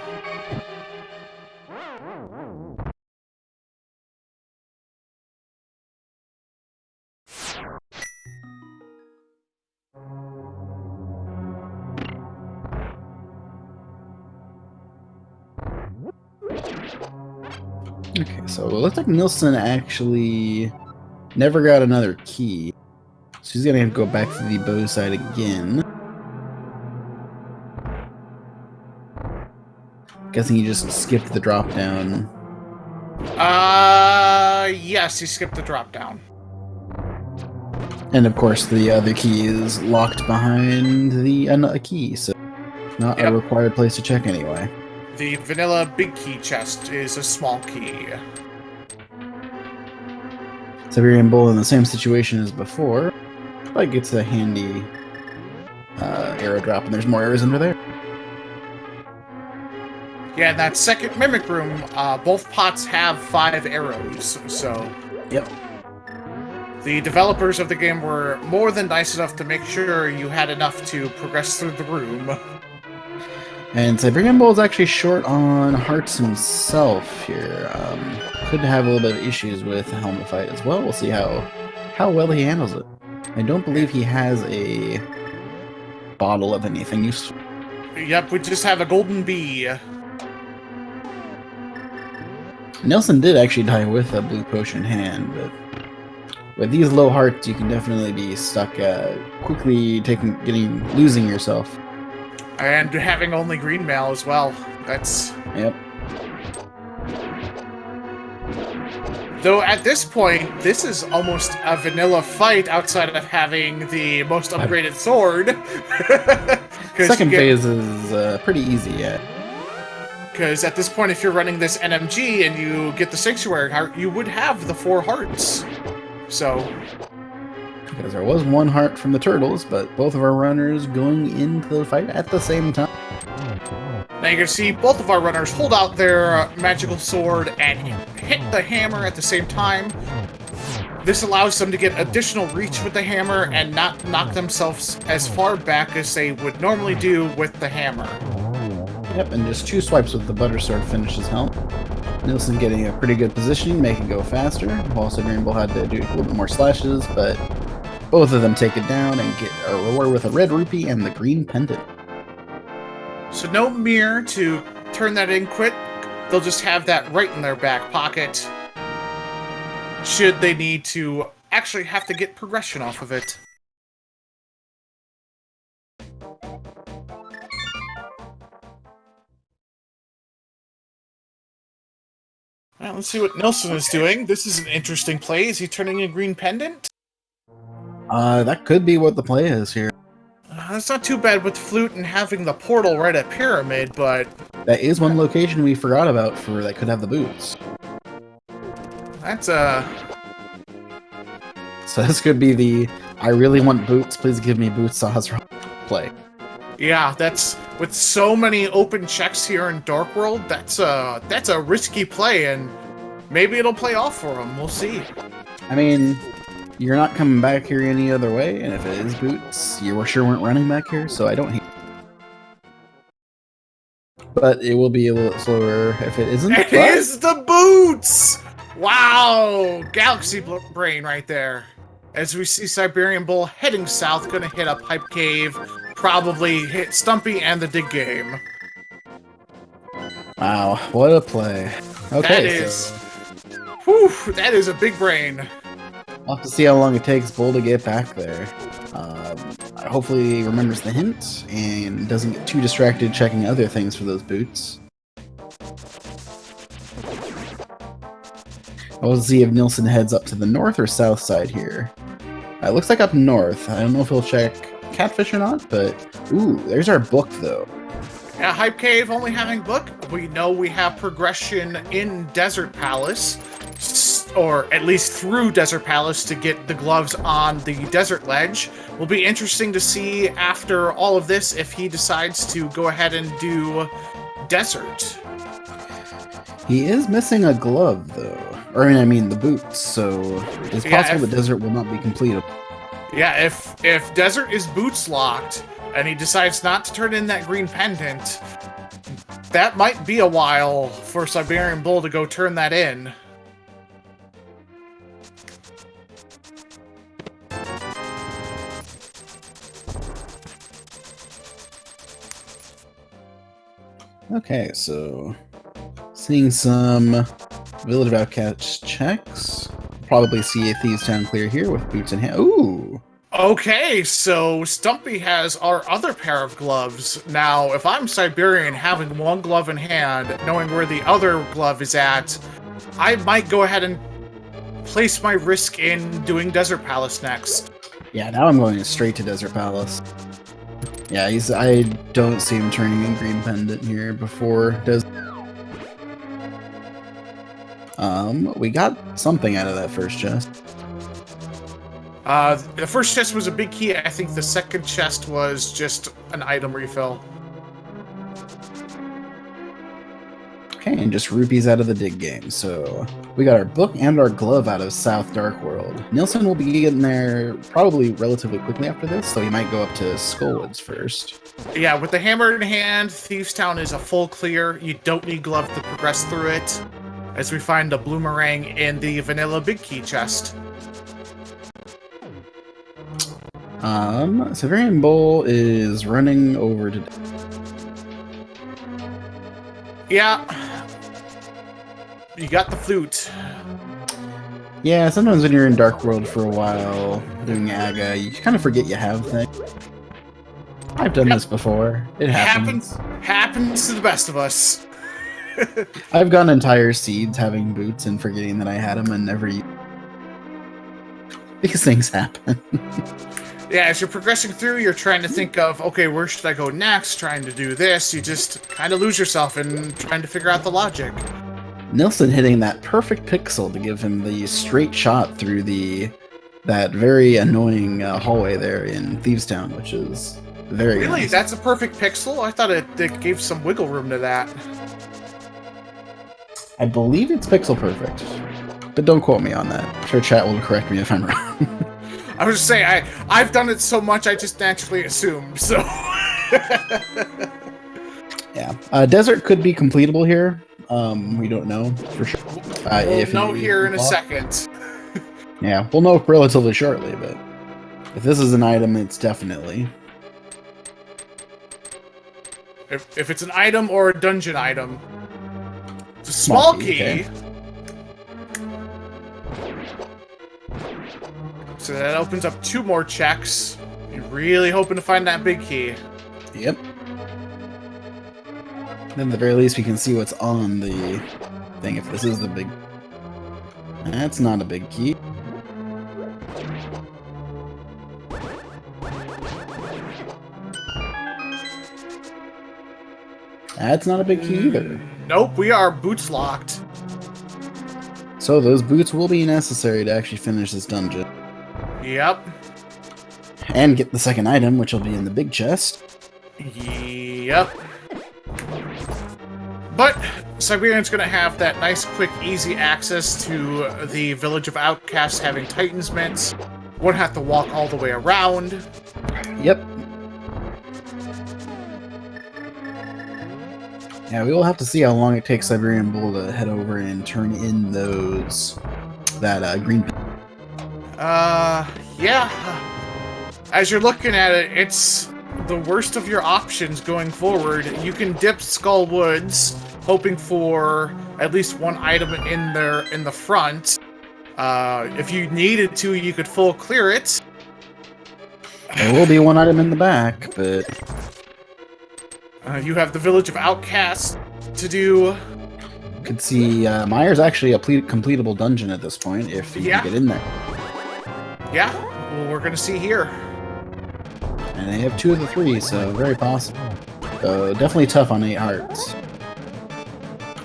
Okay, so it looks like Nilsson actually never got another key. So he's gonna have to go back to the bow side again. Guessing he just skipped the drop down. Yes, he skipped the drop down. And of course, the other key is locked behind a key, so not a required place to check anyway. The vanilla big key chest is a small key. Siberianbull in the same situation as before. Probably gets a handy arrow drop, and there's more arrows under there. Yeah, in that second mimic room, both pots have 5 arrows, so... Yep. The developers of the game were more than nice enough to make sure you had enough to progress through the room. And Siberianbull is actually short on hearts himself here. Could have a little bit of issues with the helmet fight as well. We'll see how well he handles it. I don't believe he has a bottle of anything useful. Yep, we just have a golden bee. Nilsson did actually die with a blue potion in hand, but with these low hearts, you can definitely be stuck quickly losing yourself. And having only green mail as well. That's... Yep. Though at this point, this is almost a vanilla fight outside of having the most upgraded sword. Second phase is pretty easy, yeah. Because at this point, if you're running this NMG and you get the Sanctuary Heart, you would have the 4 hearts. So... Because there was 1 heart from the turtles, but both of our runners going into the fight at the same time. Now you can see both of our runners hold out their magical sword and hit the hammer at the same time. This allows them to get additional reach with the hammer and not knock themselves as far back as they would normally do with the hammer. Yep, and just 2 swipes with the butter sword finishes helm. Nilsson getting a pretty good position, make it go faster, while Siberianbull had to do a little bit more slashes, but both of them take it down and get a reward with a red rupee and the green pendant. So no mirror to turn that in quick. They'll just have that right in their back pocket. Should they need to actually have to get progression off of it. Well, let's see what Nilsson is doing. This is an interesting play. Is he turning a green pendant? That could be what the play is here. It's not too bad with Flute and having the portal right at Pyramid, but... That is one location we forgot about that could have the boots. That's, So this could be the, I really want boots, please give me boots Sahasra play. Yeah, that's with so many open checks here in Dark World. That's a risky play, and maybe it'll play off for him. We'll see. I mean, you're not coming back here any other way, and if it is boots, you sure weren't running back here, so I don't hate. But it will be a little slower if it isn't. It is the boots! Wow! Galaxy brain right there. As we see Siberian Bull heading south, gonna hit up Hype Cave, probably hit Stumpy and the dig game. Wow, what a play. Okay, that is a big brain. We'll have to see how long it takes Bull to get back there. Hopefully he remembers the hint and doesn't get too distracted checking other things for those boots. We'll see if Nilsson heads up to the north or south side here. It looks like up north. I don't know if he'll check Catfish or not, but ooh, there's our book though. Yeah, Hype Cave only having book. We know we have progression in Desert Palace, or at least through Desert Palace to get the gloves on the Desert Ledge. Will be interesting to see after all of this if he decides to go ahead and do Desert. He is missing a glove though. Or I mean the boots, so it's possible the Desert will not be completable. Yeah, if Desert is boots locked, and he decides not to turn in that green pendant, that might be a while for Siberian Bull to go turn that in. Okay, so seeing some Village of Outcasts checks. Probably see a Thieves Town clear here with boots in hand. Ooh! Okay, so Stumpy has our other pair of gloves. Now, if I'm Siberian, having one glove in hand, knowing where the other glove is at, I might go ahead and place my risk in doing Desert Palace next. Yeah, now I'm going straight to Desert Palace. Yeah, I don't see him turning in green pendant here before Desert. We got something out of that first chest. The first chest was a big key. I think the second chest was just an item refill. Okay, and just rupees out of the dig game. So we got our book and our glove out of South Dark World. Nilsson will be getting there probably relatively quickly after this, so he might go up to Skullwoods first. Yeah, with the hammer in hand, Thieves Town is a full clear. You don't need glove to progress through it. As we find the bloomerang in the vanilla big key chest. Siberian Bull is running over to... Yeah. You got the flute. Yeah, sometimes when you're in Dark World for a while, doing Aga, you kind of forget you have things. I've done this before. It happens. Happens to the best of us. I've gone entire seeds having boots and forgetting that I had them and never... These things happen. Yeah, as you're progressing through, you're trying to think of, okay, where should I go next? Trying to do this. You just kind of lose yourself in trying to figure out the logic. Nilsson hitting that perfect pixel to give him the straight shot through that very annoying hallway there in Thieves Town, which is very Really? nice. That's a perfect pixel? I thought it gave some wiggle room to that. I believe it's pixel perfect, but don't quote me on that. I'm sure chat will correct me if I'm wrong. I was just saying, I've done it so much, I just naturally assumed, so... Yeah. Desert could be completable here. We don't know for sure. We'll know here in a second. Yeah, we'll know relatively shortly, but if this is an item, it's definitely... If it's an item or a dungeon item. It's a small key. Okay. So that opens up 2 more checks. You're really hoping to find that big key. Yep. Then at the very least we can see what's on the thing if this is the big... That's not a big key. That's not a big key either. Nope, we are boots locked. So those boots will be necessary to actually finish this dungeon. Yep. And get the second item, which will be in the big chest. Yep. But Siberian's gonna have that nice, quick, easy access to the Village of Outcasts having Titan's Mitts. Won't have to walk all the way around. Yep. Yeah, we will have to see how long it takes Siberian Bull to head over and turn in that green. Yeah. As you're looking at it, it's the worst of your options going forward. You can dip Skull Woods, hoping for at least one item in the front. If you needed to, you could full clear it. There will be one item in the back, but you have the Village of Outcasts to do. you could see Myers actually a completable dungeon at this point if you can get in there. Yeah, well, we're gonna see here. And they have 2 of the 3, so very possible. So definitely tough on 8 hearts.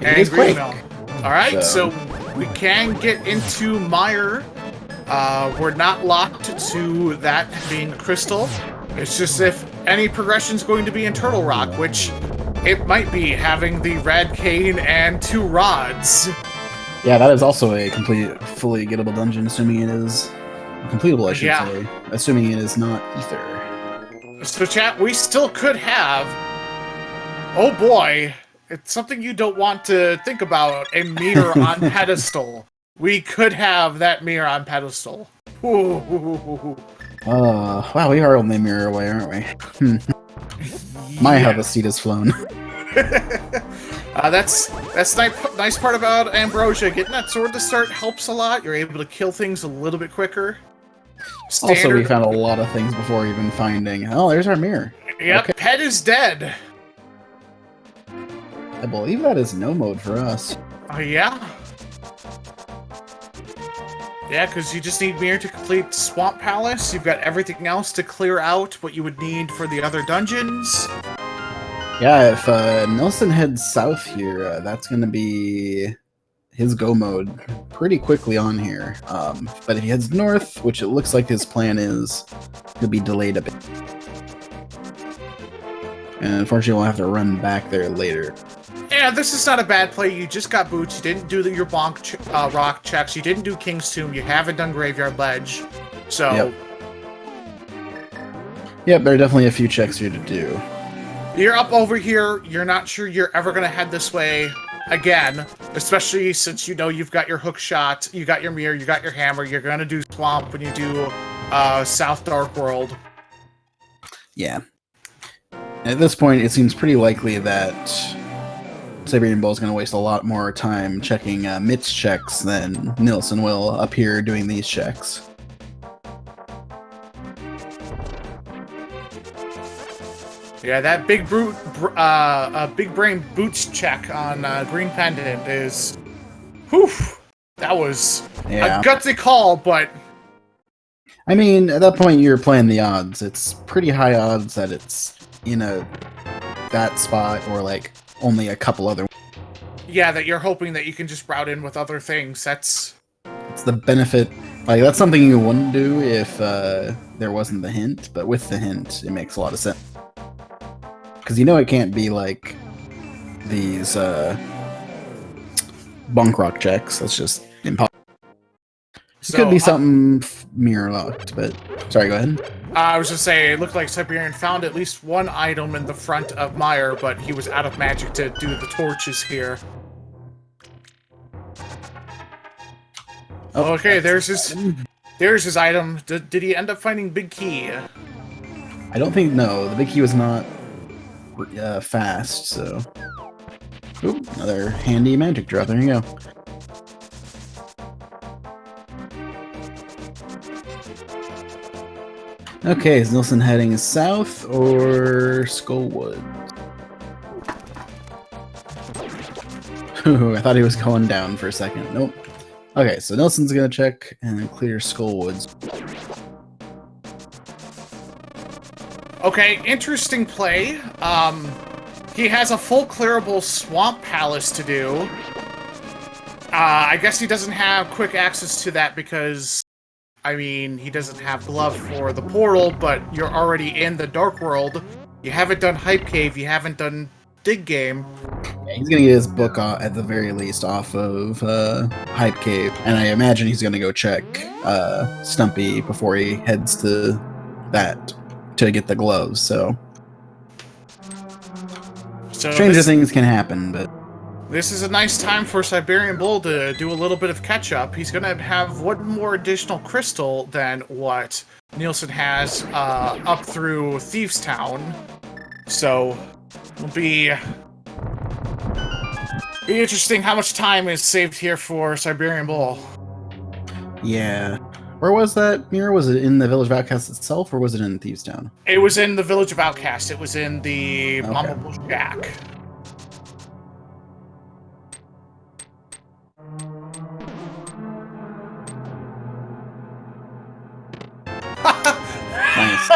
It is quick. Alright, so we can get into Mire. We're not locked to that being crystal. It's just if any progression's going to be in Turtle Rock, which it might be, having the Rad Cane and 2 rods. Yeah, that is also a fully gettable dungeon, assuming it is completable, I should say. Assuming it is not ether. So chat, we still could have, oh boy, it's something you don't want to think about, a mirror on pedestal. We could have that mirror on pedestal. Ooh. Wow, we are only a mirror away, aren't we? My how the seat has flown. That's nice part about Ambrosia. Getting that sword to start helps a lot. You're able to kill things a little bit quicker. Also, we found a lot of things before even finding... Oh, there's our mirror. Yep, okay. Pet is dead. I believe that is no mode for us. Yeah? Yeah, because you just need Mirror to complete Swamp Palace. You've got everything else to clear out what you would need for the other dungeons. Yeah, if Nilsson heads south here, that's going to be his go mode pretty quickly on here. But if he heads north, which it looks like his plan is, he'll be delayed a bit. And unfortunately, we'll have to run back there later. Yeah, this is not a bad play. You just got boots. You didn't do your bonk rock checks. You didn't do King's Tomb. You haven't done Graveyard Ledge. So... Yep, there are definitely a few checks here to do. You're up over here. You're not sure you're ever going to head this way again. Especially since you know you've got your hook shot, you got your mirror, you got your hammer. You're going to do Swamp when you do South Dark World. Yeah. At this point, it seems pretty likely that Siberian Bull is going to waste a lot more time checking Mitt's checks than Nilsson will up here doing these checks. Yeah, that big brain boots check on Green Pendant is, whew, that was a gutsy call, but I mean, at that point you're playing the odds. It's pretty high odds that it's in that spot or like only a couple other. Yeah, that you're hoping that you can just route in with other things. It's the benefit. Like that's something you wouldn't do if there wasn't the hint, but with the hint, it makes a lot of sense. Because you know it can't be like these bunk rock checks. That's just impossible. It could be something mirror locked, but sorry, go ahead. I was just saying, it looked like Siberian found at least one item in the front of Meyer, but he was out of magic to do the torches here. Oh, okay, there's his item. Did he end up finding Big Key? I don't think, no. The Big Key was not fast, so... Oop, another handy magic drop. There you go. Okay, is Nilsson heading south or Skullwood? Ooh, I thought he was going down for a second. Nope. Okay, so Nilsson's gonna check and clear Skullwoods. Okay, interesting play. He has a full clearable Swamp Palace to do. I guess he doesn't have quick access to that because, I mean, he doesn't have glove for the portal, but you're already in the Dark World. You haven't done Hype Cave, you haven't done Dig Game. Yeah, he's gonna get his book at the very least off of Hype Cave, and I imagine he's gonna go check Stumpy before he heads to that to get the gloves. So stranger things can happen, but this is a nice time for Siberianbull to do a little bit of catch up. He's gonna have one more additional crystal than what Nilsson has up through Thieves Town, so it'll be interesting how much time is saved here for Siberianbull. Yeah. Where was that mirror? Was it in the Village of Outcasts itself, or was it in Thieves Town? It was in the Village of Outcasts. It was in the Mama Bull Shack. Nice.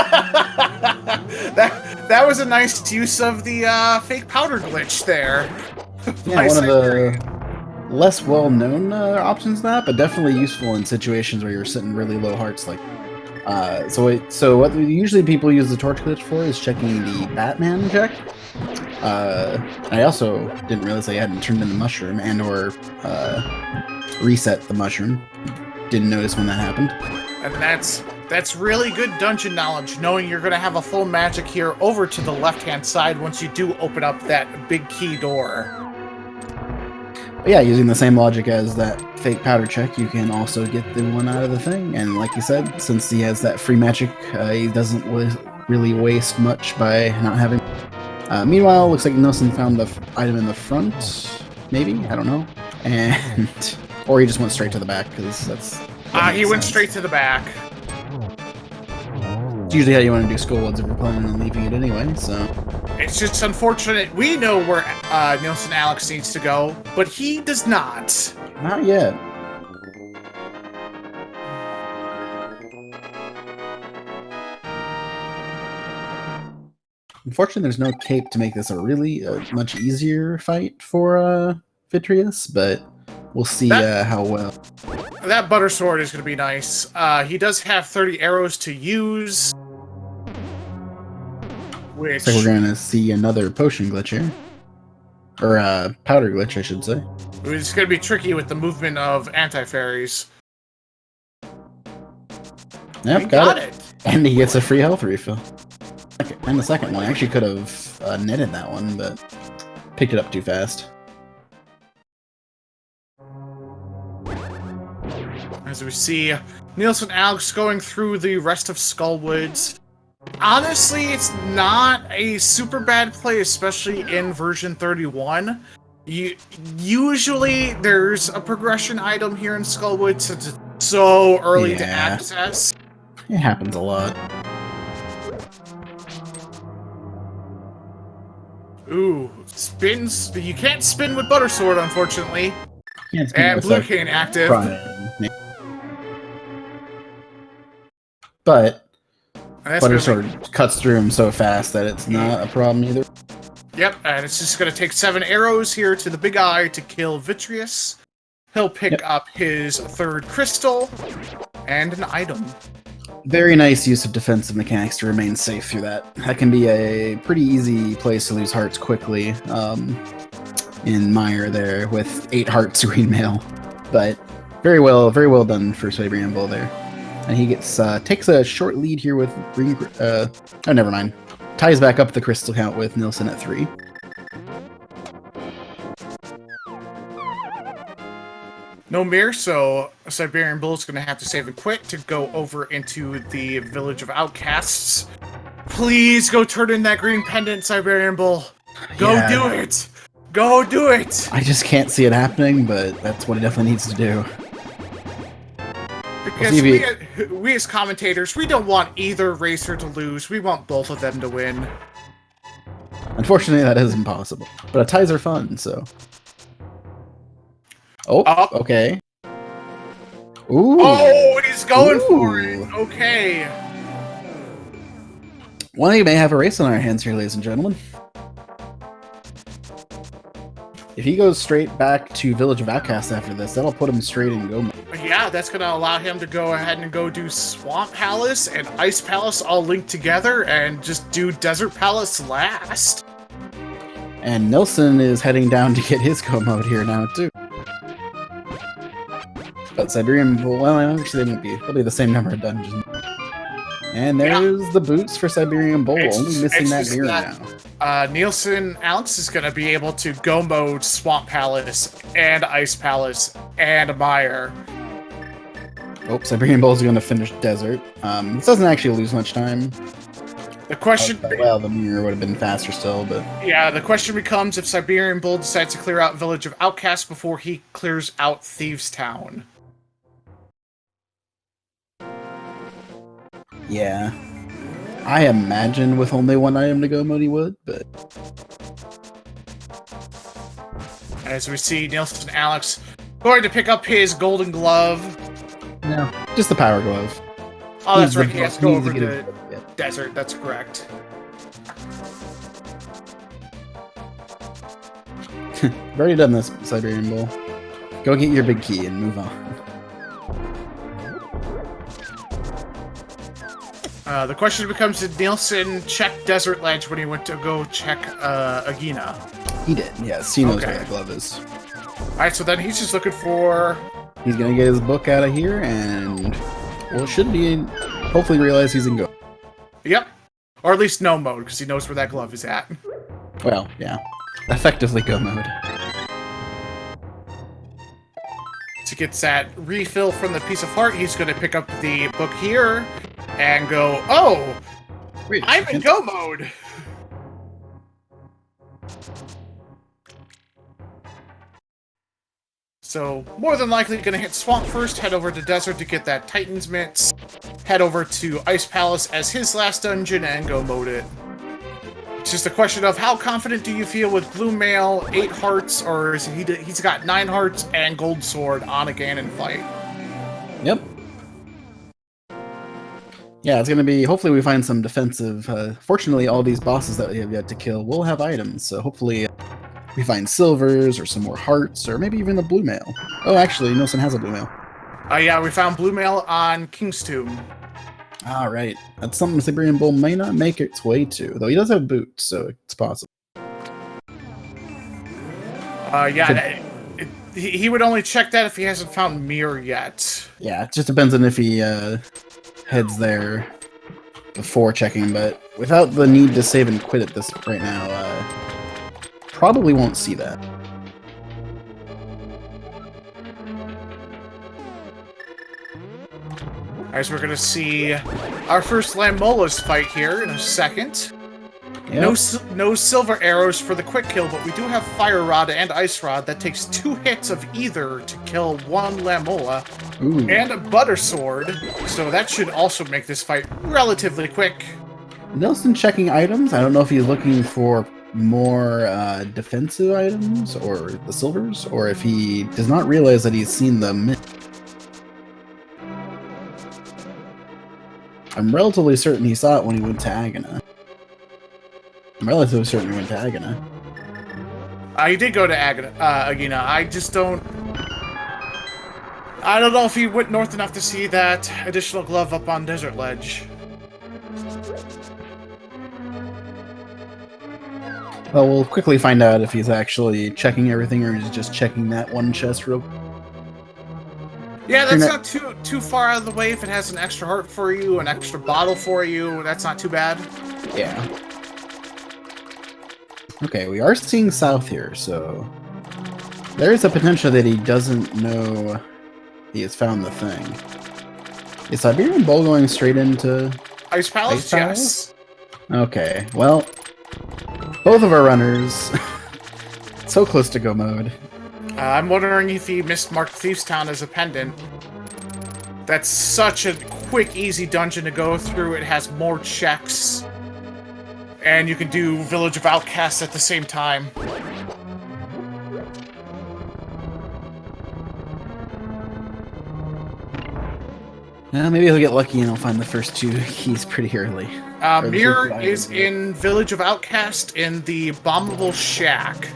that was a nice use of the fake powder glitch there. Yeah, one of the less well-known options of that, but definitely useful in situations where you're sitting really low hearts. Like, so what usually people use the torch glitch for is checking the Batman check. I also didn't realize I hadn't turned in the mushroom and/or reset the mushroom. Didn't notice when that happened. And that's really good dungeon knowledge, knowing you're going to have a full magic here over to the left-hand side once you do open up that big key door. But yeah, using the same logic as that fake powder check, you can also get the one out of the thing. And like you said, since he has that free magic, he doesn't really waste much by not having. Meanwhile, looks like Nilsson found the item in the front, maybe? I don't know. And or he just went straight to the back, because that's... He went straight to the back. It's usually how you want to do Skullwoods if you're planning on leaving it anyway, so... It's just unfortunate. We know where NilssonAlex needs to go, but he does not. Not yet. Unfortunately, there's no cape to make this a really much easier fight for Vitrius, but we'll see how well. That butter sword is going to be nice. He does have 30 arrows to use. Which... So we're going to see another potion glitch here. Or powder glitch, I should say. It's going to be tricky with the movement of anti-fairies. Yep, got it. And he gets a free health refill. Okay, and the second one. I actually could have netted that one, but picked it up too fast. As we see NilssonAlex going through the rest of Skullwoods. Honestly, it's not a super bad play, especially in version 31. Usually, there's a progression item here in Skullwoods since it's so early to access. It happens a lot. Ooh, spins. You can't spin with Butter Sword, unfortunately. And Blue Cane active. But Butter Sword cuts through him so fast that it's not a problem either. Yep, and it's just going to take 7 arrows here to the big eye to kill Vitrius. He'll pick up his 3rd crystal and an item. Very nice use of defensive mechanics to remain safe through that. That can be a pretty easy place to lose hearts quickly in Mire there with 8 hearts green mail. But very well done for Siberianbull there. And he takes a short lead here with green. Oh, never mind. Ties back up the crystal count with Nilsson at 3. No mirror, so Siberianbull is going to have to save it quick to go over into the Village of Outcasts. Please go turn in that green pendant, Siberianbull. Go do it! Go do it! I just can't see it happening, but that's what it definitely needs to do. Because we as commentators, we don't want either racer to lose. We want both of them to win. Unfortunately, that is impossible. But ties are fun, so... Oh, okay. Ooh. Oh, he's going for it. Okay. Well, you may have a race on our hands here, ladies and gentlemen. If he goes straight back to Village of Outcasts after this, that'll put him straight in go mode. Yeah, that's going to allow him to go ahead and go do Swamp Palace and Ice Palace all linked together and just do Desert Palace last. And Nilsson is heading down to get his go mode here now, too. But Siberianbull, well, actually, they'll be the same number of dungeons. And there's the boots for Siberianbull, only missing that mirror now. NilssonAlex is going to be able to go mode Swamp Palace and Ice Palace and Mire. Oh, Siberianbull is going to finish Desert. This doesn't actually lose much time. The question... well, the mirror would have been faster still, but... Yeah, the question becomes if Siberianbull decides to clear out Village of Outcasts before he clears out Thieves Town. Yeah. I imagine with only one item to go mode he would, but... As we see NilssonAlex going to pick up his golden glove. No, just the power glove. Oh, that's right, he has to go over to Desert, that's correct. I've already done this, Siberianbull. Go get your big key and move on. The question becomes, did Nilsson check Desert Ledge when he went to go check Agina? He did, yes. He knows where that glove is. Alright, so then he's just looking for... He's gonna get his book out of here and... Well, it should be... Hopefully realize he's in go. Yep. Or at least no mode, because he knows where that glove is at. Well, yeah. Effectively go mode. To get that refill from the Piece of Heart, he's going to pick up the book here and go, oh, wait, I'm in go mode. So, more than likely going to hit Swamp first, head over to Desert to get that Titan's Mitts, head over to Ice Palace as his last dungeon, and go mode it. It's just a question of how confident do you feel with Blue Mail, 8 hearts, or is he's got 9 hearts and Gold Sword on a Ganon fight. Yep. Yeah, it's going to be... Hopefully we find some defensive... fortunately, all these bosses that we have yet to kill will have items, so hopefully... we find silvers, or some more hearts, or maybe even a blue mail. Oh, actually, Nilsson has a blue mail. Yeah, we found blue mail on King's Tomb. Alright. That's something Siberianbull may not make its way to, though he does have boots, so it's possible. Yeah, he would only check that if he hasn't found Mirror yet. Yeah, it just depends on if he heads there before checking, but without the need to save and quit at this right now, probably won't see that. As we're going to see our first Lamola's fight here in a second. Yep. No silver arrows for the quick kill, but we do have Fire Rod and Ice Rod that takes 2 hits of either to kill 1 Lamola. Ooh. And a Butter Sword, so that should also make this fight relatively quick. Nilsson checking items. I don't know if he's looking for more defensive items or the silvers, or if he does not realize that he's seen the myth. I'm relatively certain he saw it when he went to Agana. I'm relatively certain he went to Agana. He did go to Agina. I just don't... I don't know if he went north enough to see that additional glove up on Desert Ledge. Well, we'll quickly find out if he's actually checking everything or he's just checking that one chest real. Yeah, that's not too far out of the way. If it has an extra heart for you, an extra bottle for you, that's not too bad. Yeah. Okay, we are seeing south here, so there is a potential that he doesn't know he has found the thing. Is Siberianbull going straight into Ice Palace? Yes. Okay, well, both of our runners so close to go mode. I'm wondering if he mismarked Thieves Town as a pendant. That's such a quick, easy dungeon to go through. It has more checks. And you can do Village of Outcasts at the same time. Maybe he'll get lucky and he'll find the first 2 keys pretty early. Mirror is in Village of Outcast in the Bombable Shack.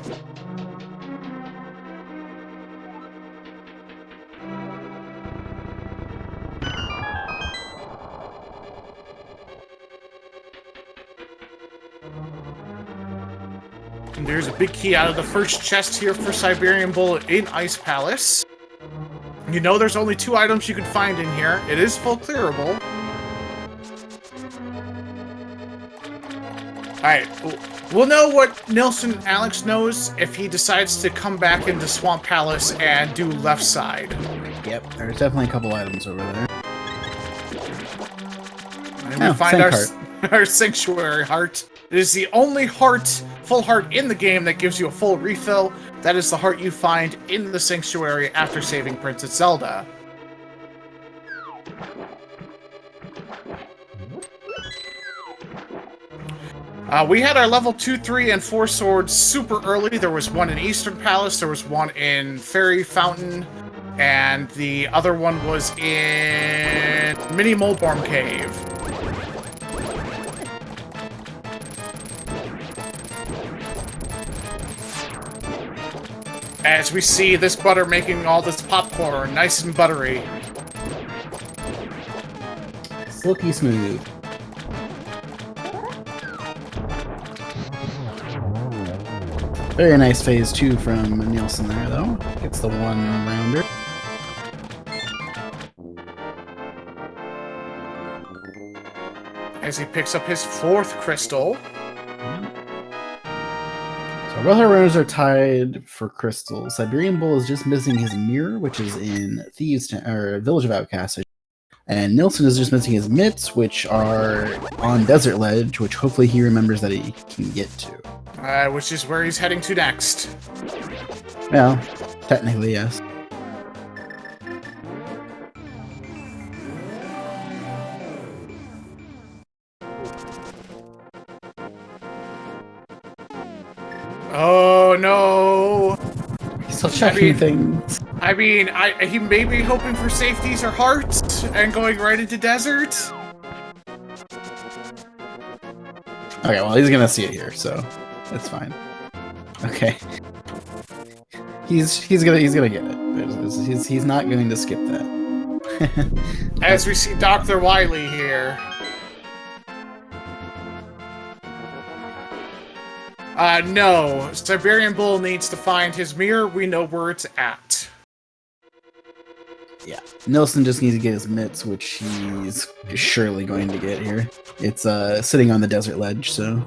And there's a big key out of the first chest here for Siberian Bull in Ice Palace. You know there's only 2 items you can find in here. It is full clearable. Alright, we'll know what Nilsson Alex knows if he decides to come back into Swamp Palace and do left side. Yep, there's definitely a couple items over there. And we find our Sanctuary Heart. It is the only full heart in the game that gives you a full refill. That is the heart you find in the Sanctuary after saving Princess Zelda. We had our level 2, 3, and 4 swords super early. There was one in Eastern Palace, there was one in Fairy Fountain, and the other one was in Mini Moleborn Cave. As we see this butter making all this popcorn nice and buttery. Silky smooth. Very nice phase 2 from Nilsson there, though. Gets the 1-rounder. As he picks up his 4th crystal. So both our runners are tied for crystals. Siberian Bull is just missing his mirror, which is in Village of Outcasts. And Nilsson is just missing his mitts, which are on Desert Ledge, which hopefully he remembers that he can get to. Which is where he's heading to next. Well, technically, yes. Oh no! He's still checking things. I mean, he may be hoping for safeties or hearts and going right into desert. Okay, well, he's gonna see it here, so that's fine. Okay, he's gonna get it. He's not going to skip that. As we see Dr. Wily here. No. Siberian Bull needs to find his mirror. We know where it's at. Yeah. Nilsson just needs to get his mitts, which he's surely going to get here. It's sitting on the desert ledge, so...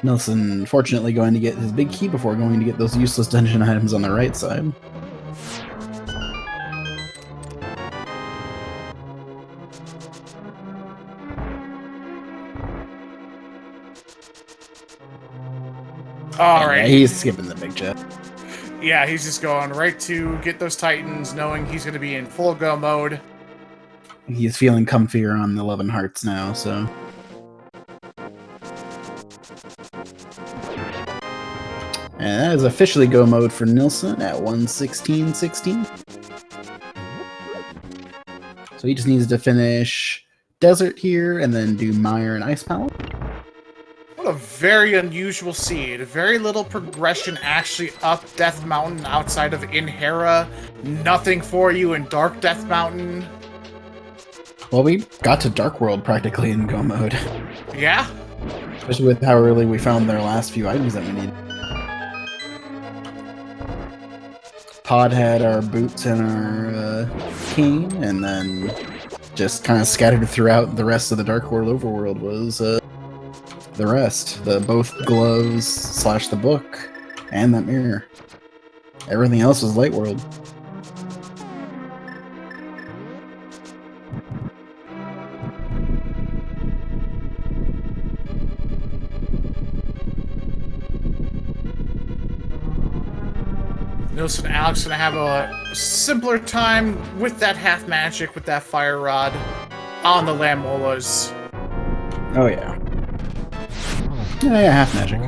Nilsson, fortunately, going to get his big key before going to get those useless dungeon items on the right side. Alright. Yeah, he's skipping the big chest. Yeah, he's just going right to get those Titans, knowing he's going to be in full go mode. He's feeling comfier on the 11 hearts now, so... And that is officially go mode for Nilsson at 1:16:16. So he just needs to finish Desert here and then do Mire and Ice Palace. What a very unusual seed. Very little progression actually up Death Mountain outside of Inhera. Nothing for you in Dark Death Mountain. Well, we got to Dark World practically in go mode. Yeah? Especially with how early we found their last few items that we need. Pod had our boots and our king, and then just kind of scattered throughout the rest of the Dark World overworld was the rest. Both gloves / the book and that mirror. Everything else was Light World. NilssonAlex gonna have a simpler time with that half magic, with that fire rod on the Lamolas. Oh yeah. Yeah, half magic.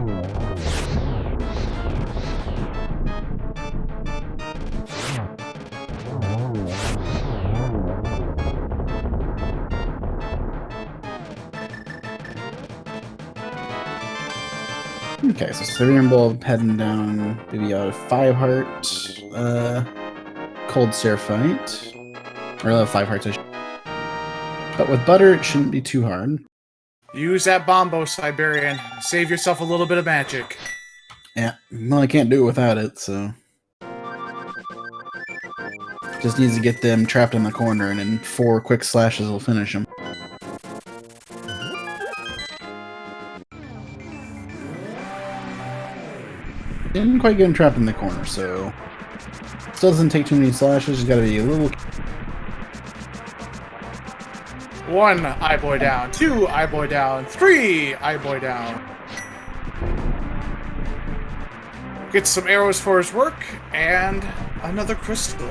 Okay, so Siberianbull heading down, maybe a 5-heart cold stare fight. Or 5 hearts. But with butter, it shouldn't be too hard. Use that bombo, Siberian. Save yourself a little bit of magic. Yeah, well, I can't do it without it, so... Just needs to get them trapped in the corner, and in 4 quick slashes will finish them. Didn't quite get him trapped in the corner, so... Still doesn't take too many slashes, just gotta be a little... 1 eye-boy down, 2 eye-boy down, 3 eye-boy down. Gets some arrows for his work, and another crystal.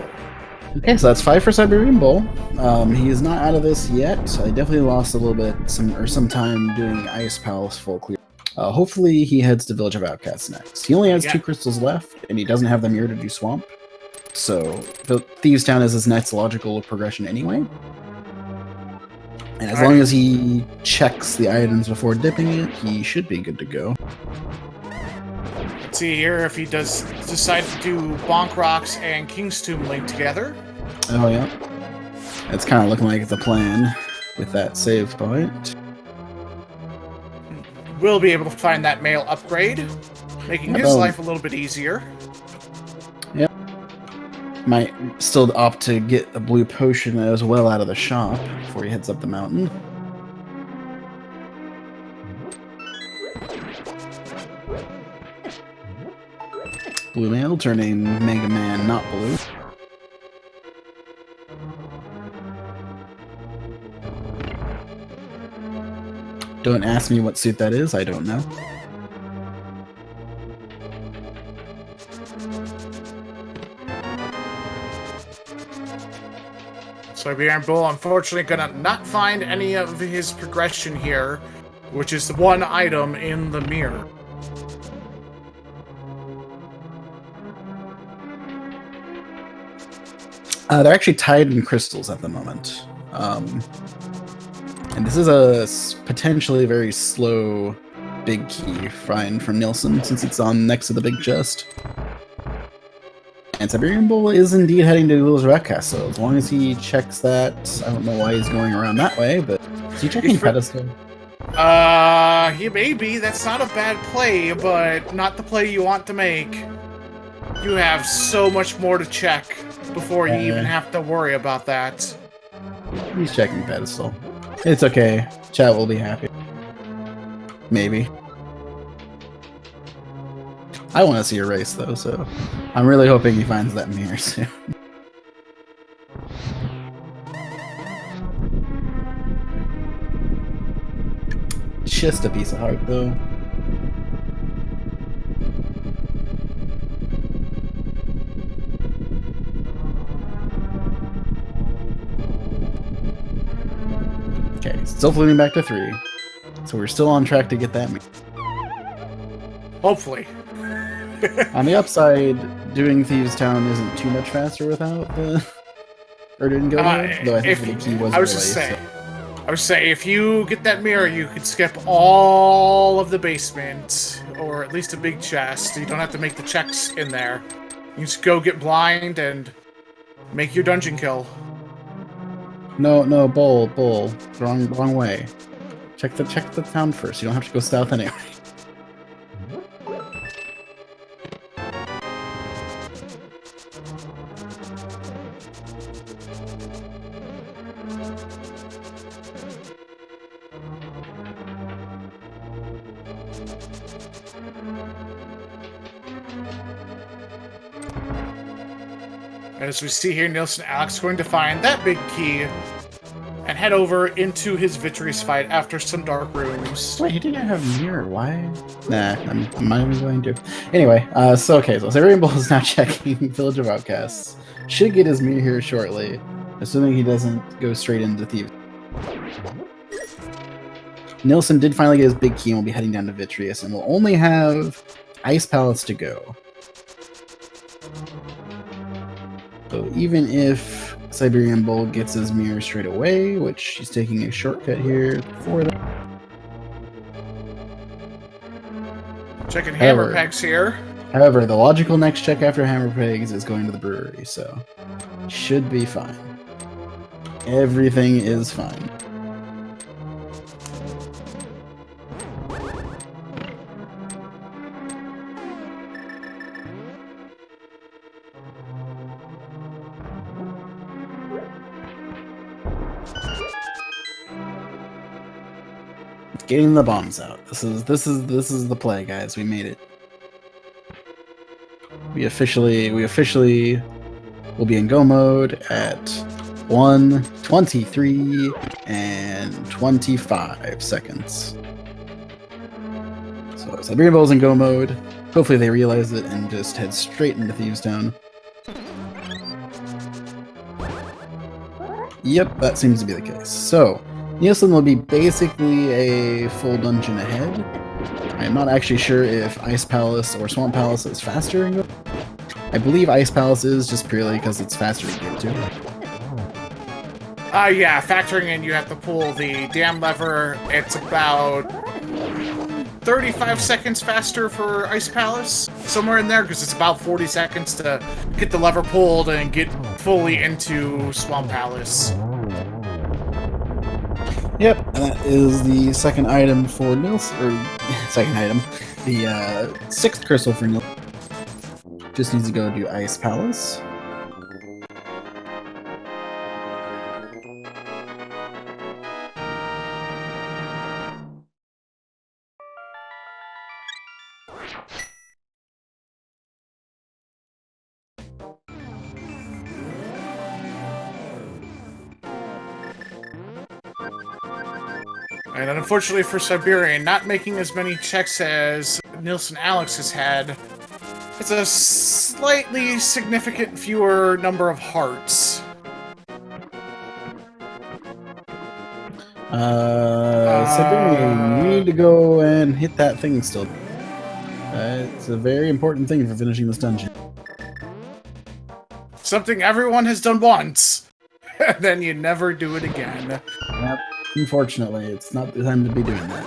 Okay, so that's 5 for Siberianbull. He is not out of this yet. I definitely lost a little bit, some time doing Ice Palace full clear. Hopefully he heads to Village of Outcasts next. He only has 2 crystals left, and he doesn't have the mirror to do Swamp. So, Thieves Town is his next logical progression anyway. And as long as he checks the items before dipping it, he should be good to go. Let's see here if he does decide to do Bonk Rocks and King's Tomb linked together. Oh, yeah. It's kind of looking like the plan with that save point. We'll be able to find that male upgrade, making his life a little bit easier. Yep. Might still opt to get a blue potion as well out of the shop before he heads up the mountain. Blue male turning Mega Man not blue. Don't ask me what suit that is, I don't know. Siberianbull, unfortunately, gonna not find any of his progression here, which is the 1 item in the mirror. They're actually tied in crystals at the moment. And this is a potentially very slow big key find from Nilsson, since it's on next to the big chest. And Siberianbull is indeed heading to Village of Outcasts, so as long as he checks that, I don't know why he's going around that way, but is he checking pedestal? He may be. That's not a bad play, but not the play you want to make. You have so much more to check before you even have to worry about that. He's checking pedestal. It's okay. Chat will be happy. Maybe. I want to see a race, though, so I'm really hoping he finds that mirror soon. Just a piece of heart, though. Okay, still floating back to 3. So we're still on track to get that mirror. Hopefully. On the upside, doing Thieves Town isn't too much faster without the... Or didn't go there, though I think the key was I was just saying. I was saying, if you get that mirror, you could skip all of the basement, or at least a big chest. You don't have to make the checks in there. You just go get blind and make your dungeon kill. No, bull. Wrong way. Check the town first. You don't have to go south anyway. As we see here, NilssonAlex is going to find that big key and head over into his victorious fight after some dark rooms. Wait, he didn't have a mirror. Why? Nah, I'm not even going to. Anyway, so Siberianbull is now checking Village of Outcasts. Should get his mirror here shortly, assuming he doesn't go straight into Thieves. Nilsson did finally get his big key and will be heading down to Vitreous, and will only have Ice Palace to go. So even if Siberianbull gets his mirror straight away, which he's taking a shortcut here for that. Checking hammer pegs here. However, the logical next check after hammer pegs is going to the brewery, so should be fine. Everything is fine. Getting the bombs out. This is the play, guys. We made it. We officially will be in go mode at 1:23 and 25 seconds. So Siberianbull's in go mode. Hopefully they realize it and just head straight into Thieves Town. Yep, that seems to be the case. So Nielsen will be basically a full dungeon ahead. I'm not actually sure if Ice Palace or Swamp Palace is faster. I believe Ice Palace is, just purely because it's faster to get to. Yeah, factoring in you have to pull the dam lever, it's about 35 seconds faster for Ice Palace. Somewhere in there, because it's about 40 seconds to get the lever pulled and get fully into Swamp Palace. Yep, and that is the second item for Nilsson, or second item, the 6th crystal for Nilsson. Just needs to go do Ice Palace. And unfortunately for Siberian, not making as many checks as NilssonAlex has had, it's a slightly significant fewer number of hearts. Siberian, you need to go and hit that thing still. It's a very important thing for finishing this dungeon. Something everyone has done once, and then you never do it again. Yep. Unfortunately, it's not the time to be doing that.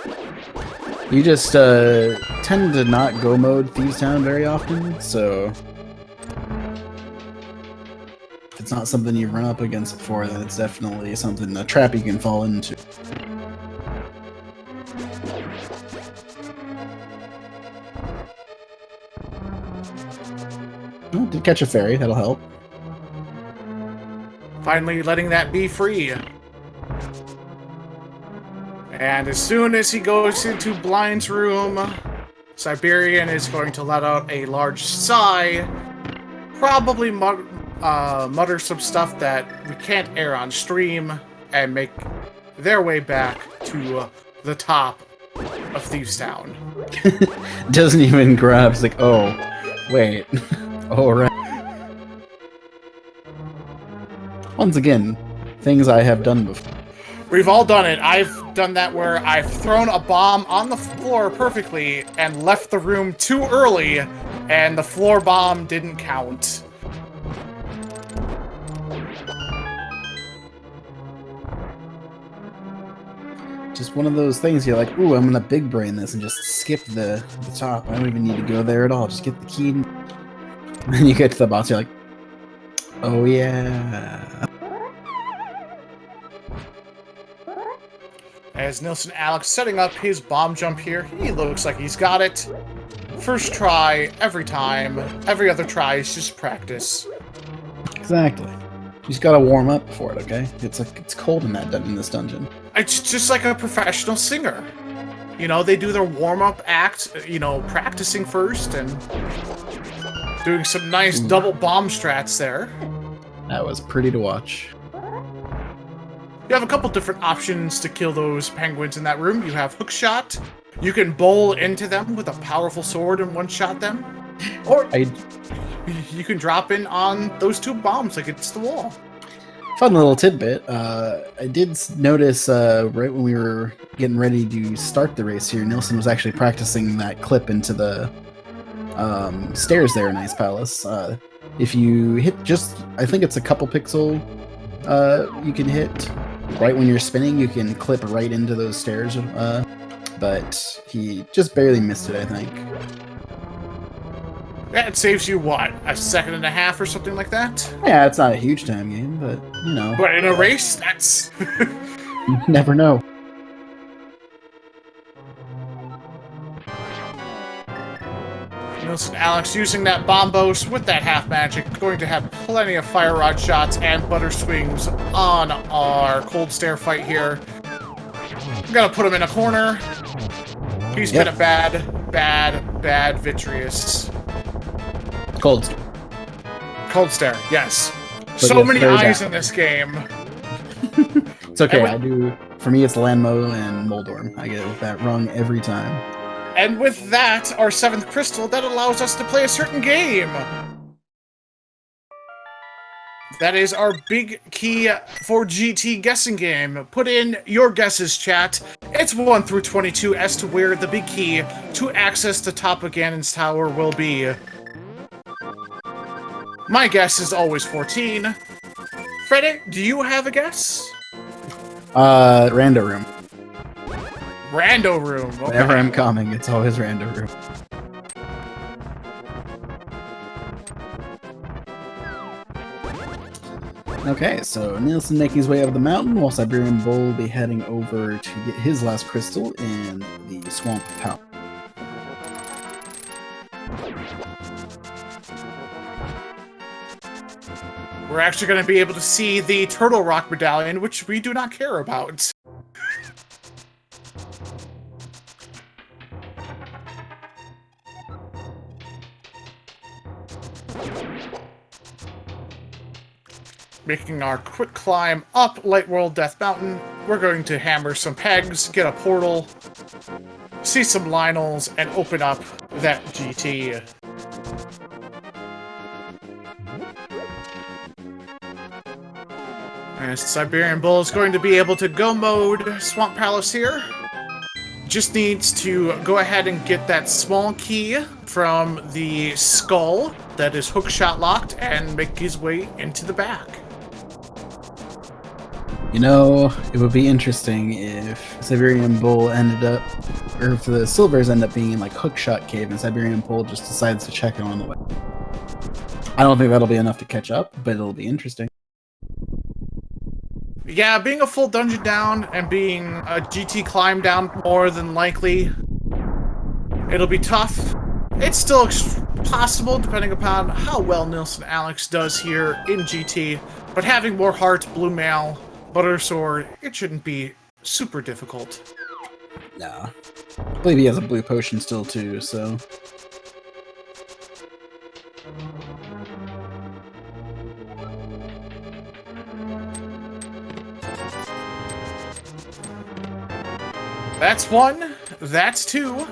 You just tend to not go mode Thieves Town very often, so if it's not something you've run up against before, then it's definitely something, a trap you can fall into. Oh, did catch a fairy, that'll help. Finally letting that be free. And as soon as he goes into Blind's room, Siberian is going to let out a large sigh, probably mutter some stuff that we can't air on stream, and make their way back to the top of Thieves Town. Doesn't even grab, it's like, oh, wait. Oh, right. Once again, things I have done before. We've all done it. I've done that where I've thrown a bomb on the floor perfectly and left the room too early, and the floor bomb didn't count. Just one of those things you're like, ooh, I'm gonna big brain this and just skip the top. I don't even need to go there at all. Just get the key. And then you get to the boss, you're like, oh yeah. As NilssonAlex setting up his bomb jump here, he looks like he's got it. First try, every time. Every other try is just practice. Exactly. You just gotta warm up for it, okay? It's cold in this dungeon. It's just like a professional singer. You know, they do their warm-up act, you know, practicing first and doing some nice double bomb strats there. That was pretty to watch. You have a couple different options to kill those penguins in that room. You have hookshot. You can bowl into them with a powerful sword and one-shot them. Or you can drop in on those two bombs like it's the wall. Fun little tidbit. I did notice right when we were getting ready to start the race here, Nilsson was actually practicing that clip into the stairs there in Ice Palace. If you hit just, I think it's a couple pixel you can hit right when you're spinning, you can clip right into those stairs but he just barely missed it, I think. That saves you, what, a second and a half or something like that? Yeah, it's not a huge time game, but, you know. But in a race, that's... You never know. NilssonAlex using that Bombos with that half magic, going to have plenty of fire rod shots and butter swings on our cold stare fight here. I'm gonna put him in a corner. He's been a bad Vitreous. Cold stare. Cold stare, yes. But So yes, many very eyes bad. in this game. It's okay, for me it's Landmo and Moldorm. I get that wrong every time. And with that, our 7th crystal, that allows us to play a certain game. That is our big key for GT guessing game. Put in your guesses, chat. It's 1 through 22 as to where the big key to access the top of Ganon's tower will be. My guess is always 14. Freddy, do you have a guess? Rando Room. Rando Room. Okay. Whenever I'm coming, it's always Rando Room. Okay, so Nilsson making his way up the mountain, while Siberianbull will be heading over to get his last crystal in the Swamp Tower. We're actually going to be able to see the Turtle Rock Medallion, which we do not care about. Making our quick climb up Light World Death Mountain. We're going to hammer some pegs, get a portal, see some Lionels, and open up that GT. And Siberianbull is going to be able to go mode Swamp Palace here. Just needs to go ahead and get that small key from the skull that is hookshot locked and make his way into the back. You know, it would be interesting if Siberianbull ended up, or if the Silvers end up being in like Hookshot Cave and Siberianbull just decides to check it on the way. I don't think that'll be enough to catch up, but it'll be interesting. Yeah, being a full dungeon down and being a GT climb down more than likely, it'll be tough. It's still possible depending upon how well NilssonAlex does here in GT, but having more heart, blue mail, butter sword, it shouldn't be super difficult. No. I believe he has a blue potion still too, so... That's 1. That's 2.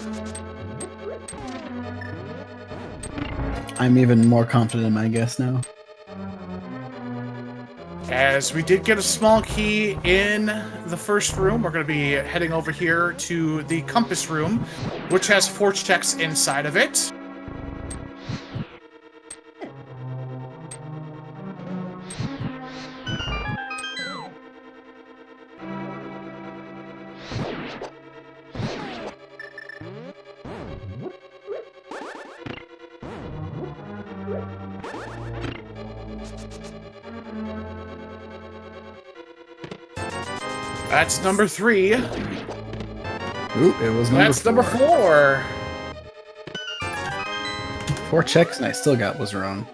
I'm even more confident in my guess now. As we did get a small key in the first room, we're going to be heading over here to the compass room, which has forge text inside of it. That's number 3. Ooh, it was number That's 4. number 4. 4 checks and I still got was wrong.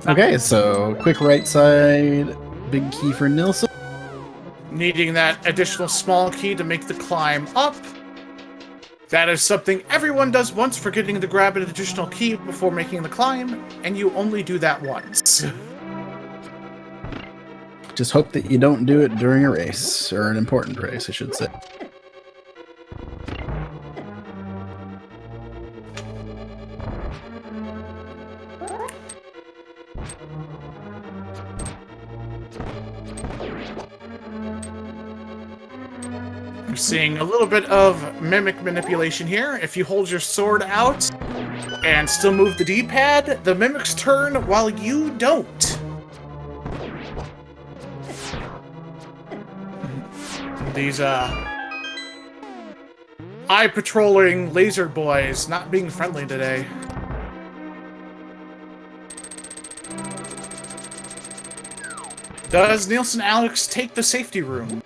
Okay, so quick right side, big key for Nilsson. Needing that additional small key to make the climb up. That is something everyone does once, forgetting to grab an additional key before making the climb, and you only do that once. Just hope that you don't do it during a race, or an important race, I should say. We're seeing a little bit of mimic manipulation here. If you hold your sword out and still move the D-pad, the mimics turn while you don't. these eye patrolling laser boys not being friendly today. Does Nielsen Alex take the safety room?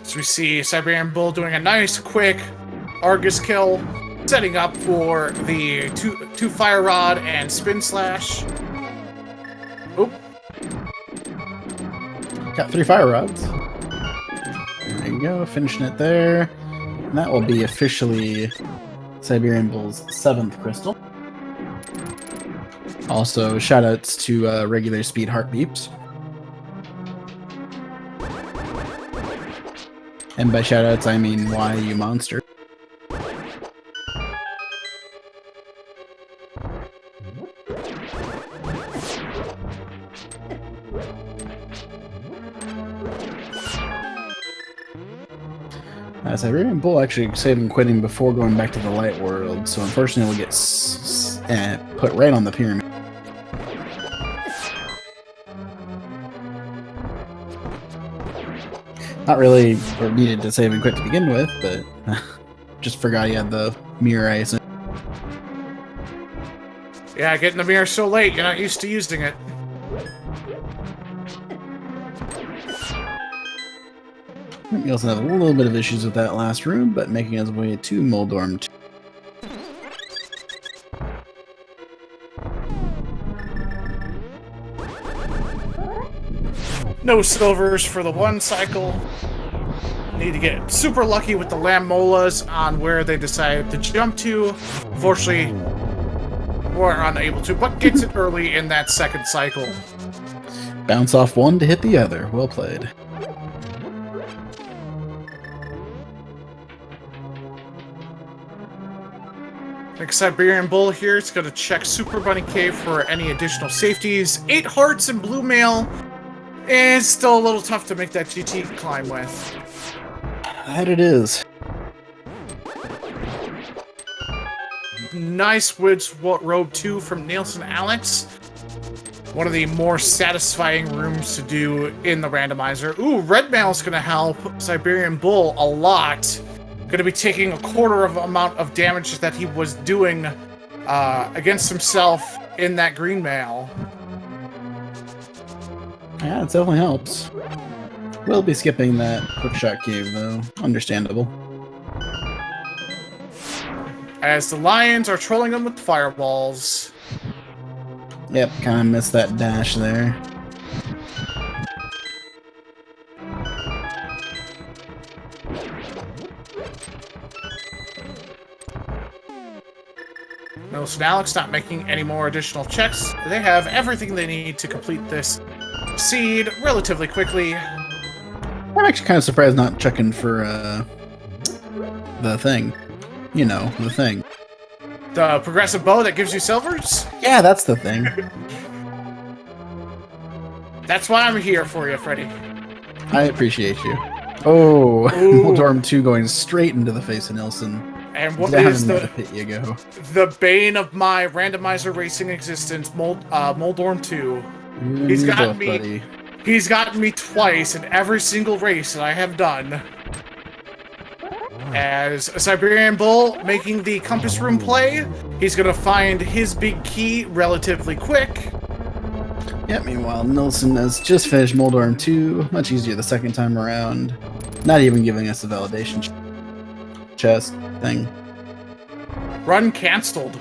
So we see Siberianbull doing a nice, quick Argus kill, setting up for the two fire rod and spin slash. Oop. Got 3 fire rods. There you go, finishing it there. And that will be officially Siberianbull's 7th crystal. Also, shoutouts to regular speed heart beeps. And by shoutouts, I mean, why you monster. Siberianbull actually saving quitting before going back to the light world, so unfortunately we'll get put right on the pyramid. Not really needed to save and quit to begin with, but just forgot he had the mirror ice. Yeah, getting the mirror so late, you're not used to using it. We also have a little bit of issues with that last room, but making his way to Moldorm 2. No silvers for the 1 cycle. Need to get super lucky with the lamb molas on where they decide to jump to. Unfortunately, we're unable to, but gets it early in that 2nd cycle. Bounce off one to hit the other. Well played. I think Siberianbull here is going to check Super Bunny Cave for any additional safeties. 8 hearts and blue mail is still a little tough to make that GT climb with. That it is. Nice Woods Robe 2 from Nielsen Alex. One of the more satisfying rooms to do in the randomizer. Ooh, red mail is going to help Siberianbull a lot. Going to be taking a quarter of the amount of damage that he was doing against himself in that green mail. Yeah, it definitely helps. We'll be skipping that quick shot cave, though. Understandable. As the lions are trolling them with fireballs. Yep, kind of missed that dash there. Nielsen Alex not making any more additional checks. They have everything they need to complete this seed relatively quickly. I'm actually kind of surprised not checking for the thing. You know, the thing. The progressive bow that gives you silvers? Yeah, that's the thing. That's why I'm here for you, Freddy. I appreciate you. Oh, Moldorm 2 going straight into the face of Nielsen. And what Down is in the pit you go. the bane of my randomizer racing existence, Moldorm 2? He's gotten me. Buddy. He's gotten me twice in every single race that I have done. As a Siberianbull making the compass room play, he's gonna find his big key relatively quick. Yeah, meanwhile, Nielsen has just finished Moldorm 2, much easier the 2nd time around. Not even giving us a validation chest thing. Run cancelled.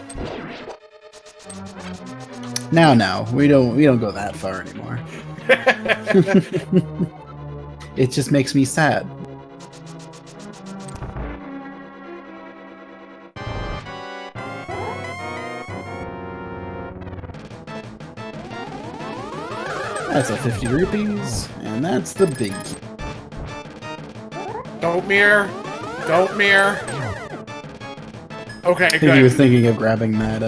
Now, we don't go that far anymore. It just makes me sad. That's a 50 rupees, and that's the big key. Don't mirror. Don't mirror. Okay, I think he was thinking of grabbing that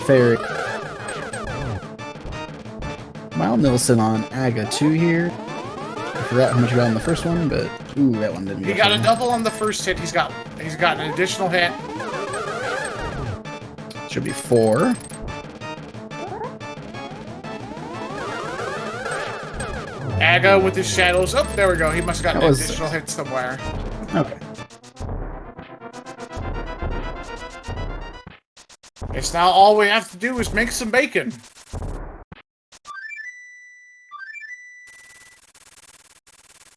fairy. Mile Nielsen on Aga 2 here. I forgot how much he got on the first one, but ooh, that one didn't. He got a double on the first hit. He's got an additional hit. Should be 4. Aga with his shadows. Oh, there we go. He must have gotten an was additional 6. hit somewhere. Okay. It's now all we have to do is make some bacon.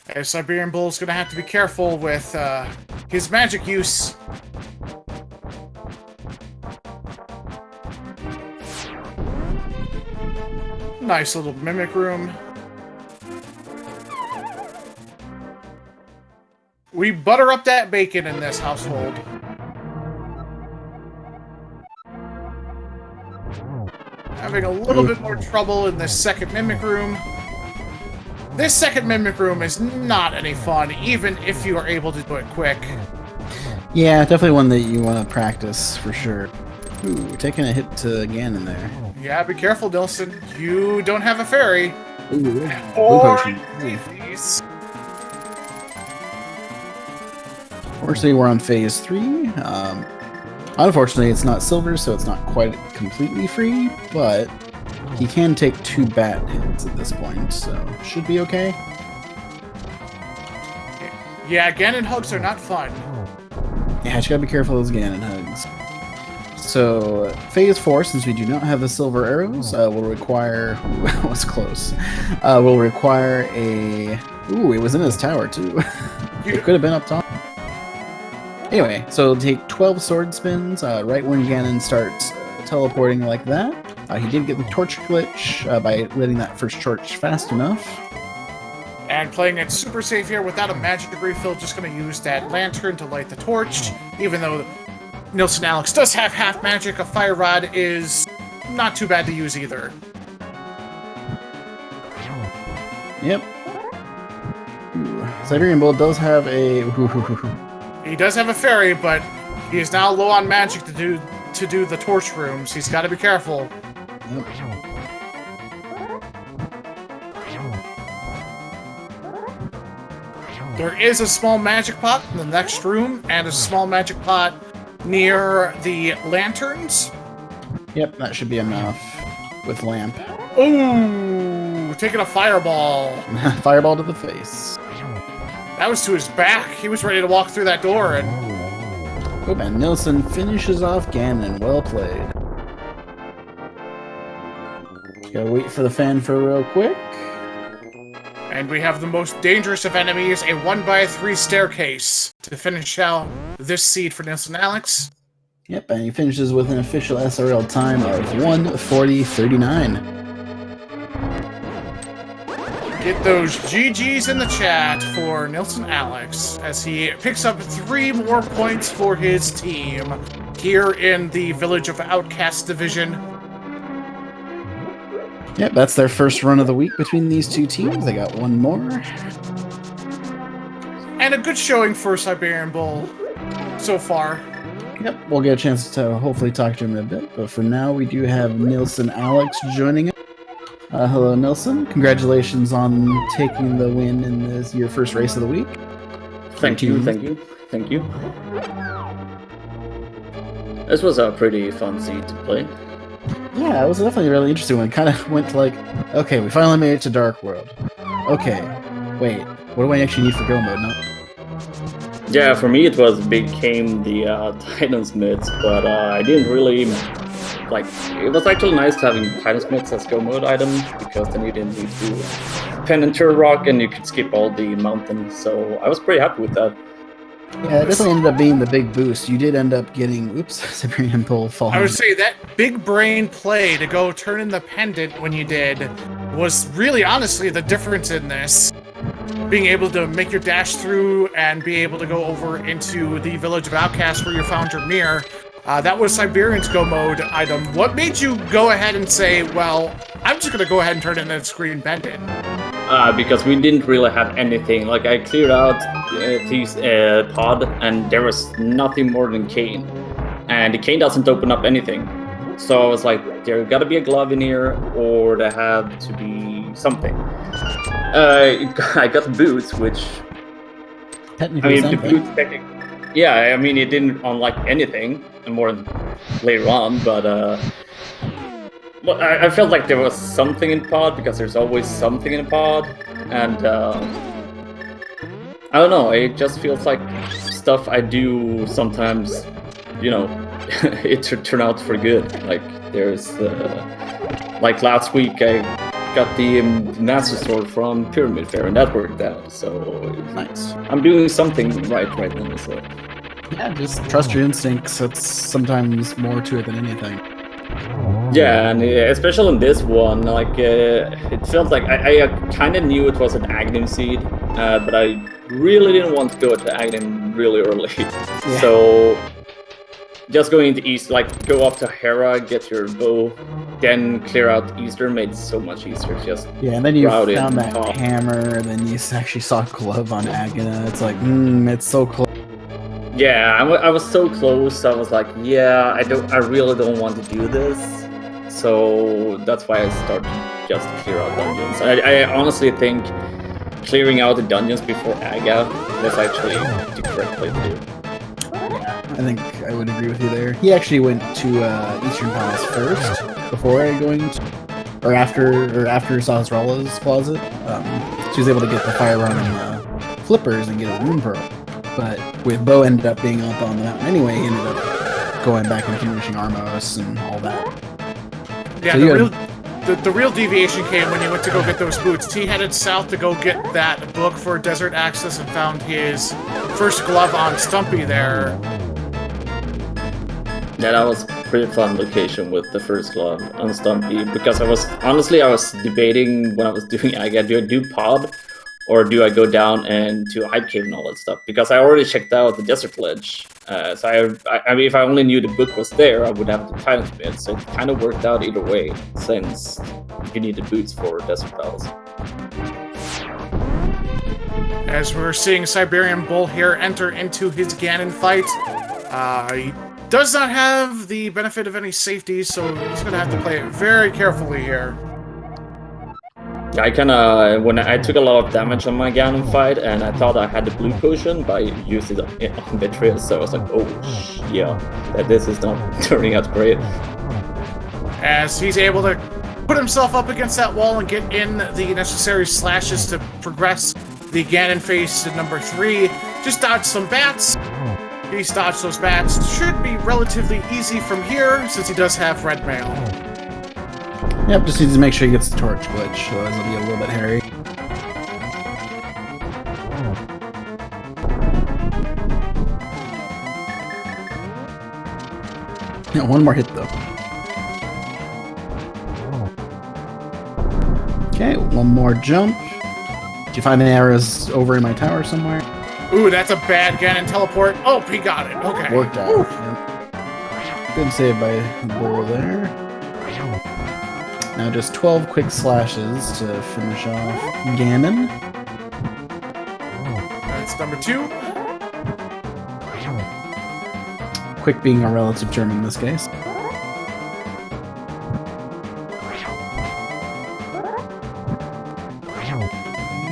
And Siberianbull's gonna have to be careful with his magic use. Nice little mimic room. We butter up that bacon in this household. Having a little bit more trouble in this second mimic room. This second mimic room is not any fun, even if you are able to do it quick. Yeah, definitely one that you want to practice for sure. Ooh, taking a hit to Ganon there. Yeah, be careful, Nilsson. You don't have a fairy. Ooh, Or potion. these. Fortunately, we're on phase 3. Unfortunately, it's not silver, so it's not quite completely free, but he can take 2 bat hits at this point, so should be okay. Yeah, Ganon hugs are not fun. Yeah, you gotta be careful of those Ganon hugs. So, phase 4, since we do not have the silver arrows, will require... was close. Will require a... Ooh, it was in his tower, too. It could have been up top. Anyway, so take 12 sword spins right when Ganon starts teleporting like that. He did get the torch glitch by letting that first torch fast enough. And playing it super safe here without a magic refill, just going to use that lantern to light the torch. Even though NilssonAlex does have half magic, a fire rod is not too bad to use either. Yep. Ooh. Siberianbull does have a... He does have a fairy, but he is now low on magic to do the torch rooms. He's got to be careful. Yep. There is a small magic pot in the next room, and a small magic pot near the lanterns. Yep, that should be enough with lamp. Ooh, taking a fireball. Fireball to the face. That was to his back. He was ready to walk through that door, and Oh, and Nilsson finishes off Ganon. Well played. Gotta wait for the fanfare real quick. And we have the most dangerous of enemies, a 1x3 staircase, to finish out this seed for NilssonAlex. Yep, and he finishes with an official SRL time of 1:40:39. Get those GGs in the chat for NilssonAlex as he picks up 3 more points for his team here in the Village of Outcasts division. Yep, that's their first run of the week between these two teams. They got one more. And a good showing for Siberianbull so far. Yep, we'll get a chance to hopefully talk to him in a bit, but for now we do have NilssonAlex joining us. Hello, Nilsson. Congratulations on taking the win in your first race of the week. Thank you. This was a pretty fun seed to play. Yeah, it was definitely a really interesting one. Kind of went like, okay, we finally made it to Dark World. Okay, wait, what do I actually need for Go Mode? No. Yeah, for me it became the Titansmiths, but I didn't really like. It was actually nice having Titansmiths as Go Mode items because then you didn't need to pen and turn rock and you could skip all the mountains. So I was pretty happy with that. Yeah, it definitely ended up being the big boost. You did end up getting, oops, Siberianbull falling. I would say that big brain play to go turn in the pendant when you did was really honestly the difference in this. Being able to make your dash through and be able to go over into the Village of Outcasts where you found your mirror. That was Siberian's Go Mode item. What made you go ahead and say, well, I'm just going to go ahead and turn in that screen pendant? Because we didn't really have anything. Like, I cleared out Thief's pod, and there was nothing more than Cane. And the Cane doesn't open up anything. So I was like, there gotta be a glove in here, or there had to be something. I got the boots, which... Technically the boots technically... Yeah, I mean, it didn't unlock anything more than later on, but well, I felt like there was something in pod because there's always something in a pod, and I don't know. It just feels like stuff I do sometimes, you know, it turn out for good. Like there's like last week I got the Master Sword from Pyramid Fair, and that worked out. So Nice. I'm doing something right now. So Yeah, just trust your instincts. That's sometimes more to it than anything. yeah, and especially in this one, like it felt like I kind of knew it was an Aghanim seed, but I really didn't want to go to Aghanim really early. Yeah. So just going to East, like go up to Hera, get your bow, then clear out Eastern made it so much easier. Just Yeah, and then you route it found and that pop. hammer, and then you actually saw glove on Agana. It's like, it's so close. Yeah, I was so close. I was like, yeah, I really don't want to do this. So that's why I started to just clear out dungeons. I honestly think clearing out the dungeons before Aga was actually the correct way to do. I think I would agree with you there. He actually went to Eastern Palace first before going to, or after Sazrala's closet. She was able to get the fire run flippers and get a rune pearl. But with Bo ended up being up on the mountain anyway, he ended up going back and finishing Armos and all that. Yeah, So the real deviation came when he went to go get those boots. He headed south to go get that book for Desert Access and found his first glove on Stumpy there. Yeah, that was a pretty fun location with the first glove on Stumpy, because I was debating when I was doing Aga, do I do pod or do I go down and to Hype Cave and all that stuff? Because I already checked out the Desert Ledge. So I mean, if I only knew the book was there, I would have the Titan Smith. So it kind of worked out either way, since you need the boots for Desert Palace. As we're seeing Siberianbull here enter into his Ganon fight, he does not have the benefit of any safety, so he's going to have to play it very carefully here. I when I took a lot of damage on my Ganon fight, and I thought I had the blue potion, but I used it on Vitreous, so I was like, oh, yeah, this is not turning out great. As he's able to put himself up against that wall and get in the necessary slashes to progress the Ganon phase to number 3. Just dodge some bats. He's dodged those bats. Should be relatively easy from here, since he does have red mail. Yep, just needs to make sure he gets the torch glitch, otherwise it'll be a little bit hairy. Yeah, one more hit though. Okay, one more jump. Did you find any arrows over in my tower somewhere? Ooh, that's a bad Ganon teleport. Oh, he got it. Okay. Worked out. Yep. Good save by the bull there. Now just 12 quick slashes to finish off Ganon. That's number 2. Quick being a relative term in this case.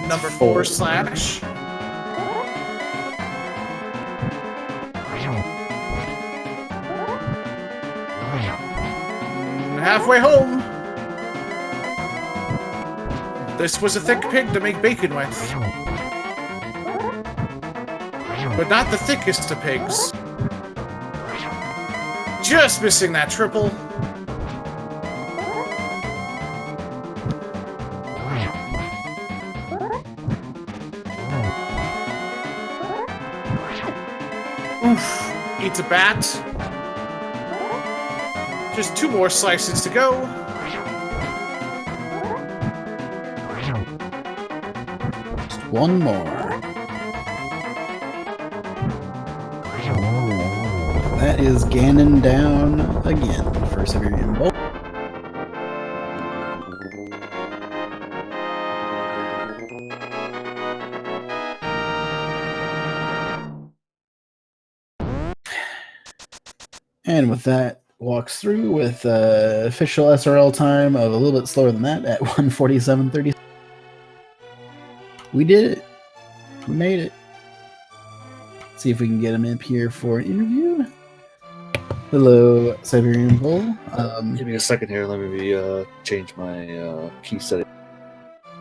Number 4 slash. Halfway home. This was a thick pig to make bacon with. But not the thickest of pigs. Just missing that triple. Oof. Eats a bat. Just 2 more slices to go. Just one more. That is Ganon down again for Siberianbull. And with that, walks through with official SRL time of a little bit slower than that at 1:47:30. We did it. We made it. Let's see if we can get him up here for an interview. Hello, Siberianbull. Give me a second here. Let me change my key setting.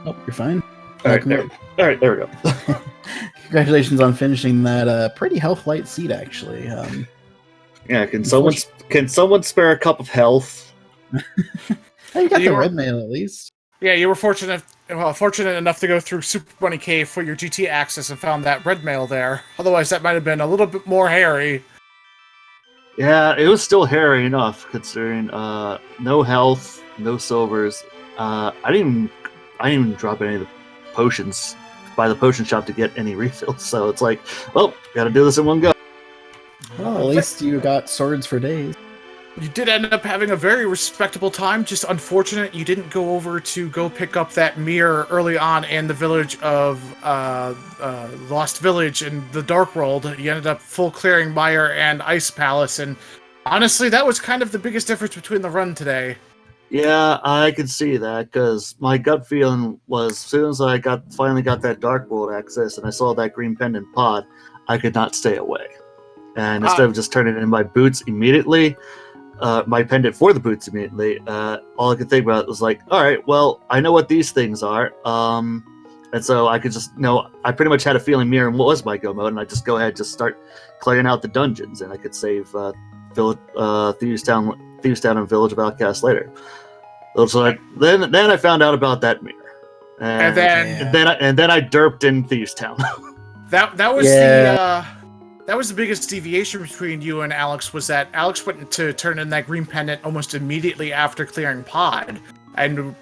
Oh, you're fine. All right, there we go. Congratulations on finishing that pretty health light seat, actually. Yeah, can someone spare a cup of health? Oh, you got the red mail at least. Yeah, you were fortunate enough to go through Super Bunny Cave for your GT access and found that red mail there. Otherwise, that might have been a little bit more hairy. Yeah, it was still hairy enough considering no health, no silvers. I didn't even drop any of the potions by the potion shop to get any refills. So it's like, well, gotta do this in one go. Well, at least you got swords for days. You did end up having a very respectable time, just unfortunate you didn't go over to go pick up that mirror early on in the village of Lost Village in the Dark World. You ended up full clearing Mire and Ice Palace, and honestly, that was kind of the biggest difference between the run today. Yeah, I could see that because my gut feeling was as soon as I finally got that Dark World access and I saw that green pendant pod, I could not stay away. And instead of just turning in my boots immediately, my pendant for the boots immediately, all I could think about was like, all right, well, I know what these things are. And so I could just, I pretty much had a feeling mirror was my go mode, and I just go ahead and just start clearing out the dungeons, and I could save Thieves Town and Village of Outcasts later. So then I found out about that mirror. And then I derped in Thieves Town. That was the biggest deviation between you and Alex, was that Alex went to turn in that green pendant almost immediately after clearing Pod. And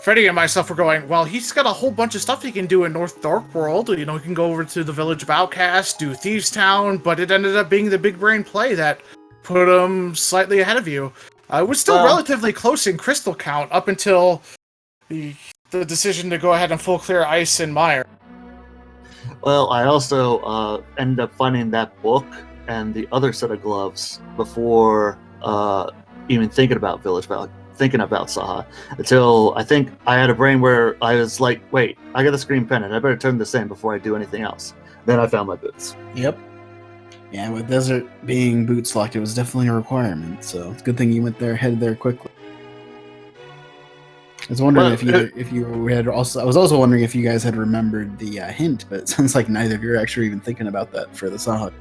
Freddy and myself were going, well, he's got a whole bunch of stuff he can do in North Dark World. He can go over to the Village of Outcasts, do Thieves Town, but it ended up being the big brain play that put him slightly ahead of you. It was still relatively close in crystal count up until the decision to go ahead and full clear Ice and Mire. Well, I also ended up finding that book and the other set of gloves before even thinking about Saha, until I think I had a brain where I was like, wait, I got this green pendant, I better turn this in before I do anything else. Then I found my boots. Yep. Yeah, with Desert being boots locked, it was definitely a requirement, so it's a good thing you headed there quickly. I was wondering if you had also. I was also wondering if you guys had remembered the hint, but it sounds like neither of you are actually even thinking about that for the Saha.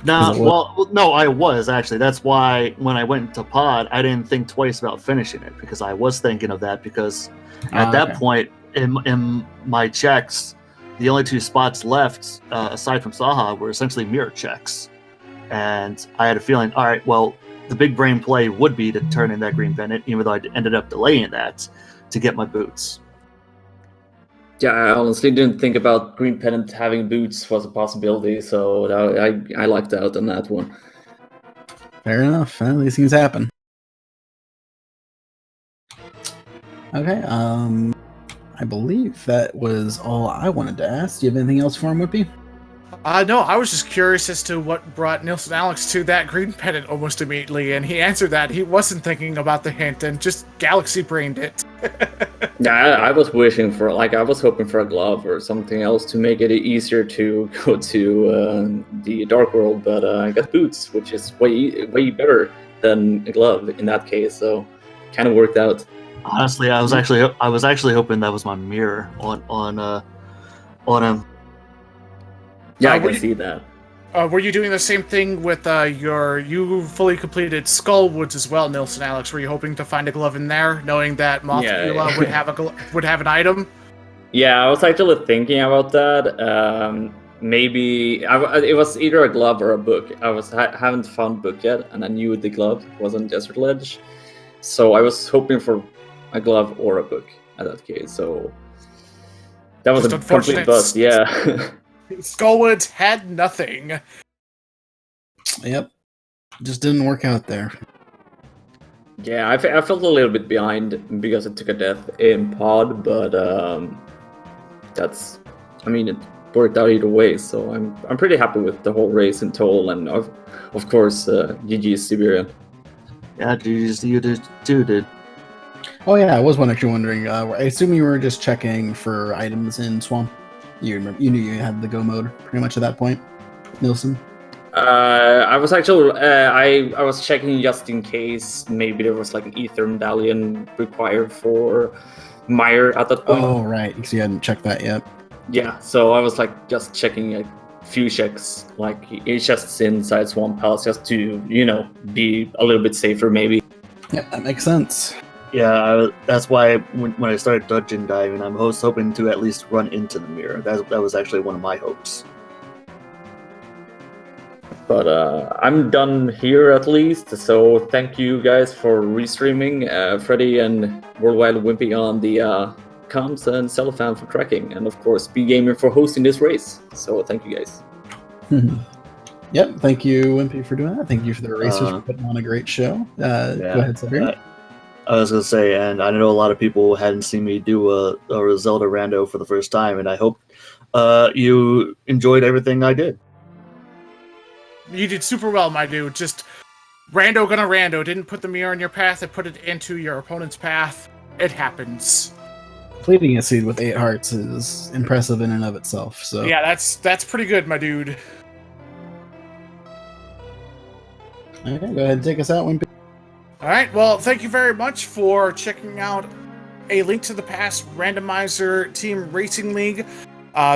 No, I was actually. That's why when I went to Pod, I didn't think twice about finishing it because I was thinking of that because at that point in my checks, the only two spots left aside from Saha were essentially mirror checks, and I had a feeling. All right, well. The big brain play would be to turn in that green pendant, even though I ended up delaying that to get my boots. Yeah, I honestly didn't think about green pendant having boots was a possibility, so I lucked out on that one. Fair enough. These things happen. Okay, I believe that was all I wanted to ask. Do you have anything else for him, Whippy? No, I was just curious as to what brought NilssonAlex to that green pendant almost immediately, and he answered that he wasn't thinking about the hint and just galaxy brained it. Yeah, I was wishing for, I was hoping for a glove or something else to make it easier to go to the Dark World, but I got boots, which is way better than a glove in that case, so kind of worked out. Honestly, I was actually hoping that was my mirror on him. Yeah, I can see that. Were you doing the same thing with you fully completed Skullwoods as well, NilssonAlex? Were you hoping to find a glove in there, knowing that Mothula would have an item? Yeah, I was actually thinking about that. Maybe it was either a glove or a book. I haven't found book yet, and I knew the glove was on Desert Ledge, so I was hoping for a glove or a book at that case. So that was just a complete bust. Yeah. Skullwoods had nothing. Yep. Just didn't work out there. Yeah, I felt a little bit behind because it took a death in Pod, but it worked out either way, so I'm pretty happy with the whole race in total, and of course, GG's Siberian. Yeah, GG's you too, dude. Oh yeah, I was actually wondering. I assume you were just checking for items in Swamp. You knew you had the go mode pretty much at that point, Nilsson. I was actually I was checking just in case maybe there was like an ether medallion required for Meyer at that point. Oh, right. Because you hadn't checked that yet. Yeah, so I was like just checking a few checks, like it's just inside Swamp Palace, just to be a little bit safer maybe. Yep, that makes sense. Yeah, that's why when I started dungeon diving, I'm hoping to at least run into the mirror. That was actually one of my hopes. But I'm done here at least, so thank you guys for restreaming, Freddy and Worldwide Wimpy on the comms, and Cellophane for tracking, and of course B-Gamer for hosting this race. So thank you guys. Yep, thank you, Wimpy, for doing that. Thank you for the racers for putting on a great show. Go ahead, Siberian. I was going to say, and I know a lot of people hadn't seen me do a Zelda rando for the first time, and I hope you enjoyed everything I did. You did super well, my dude. Just rando gonna rando. Didn't put the mirror in your path, it put it into your opponent's path. It happens. Pleading a seed with 8 hearts is impressive in and of itself. So Yeah, that's pretty good, my dude. Okay, go ahead and take us out, Wimpy. Alright, well, thank you very much for checking out a Link to the Past Randomizer Team Racing League.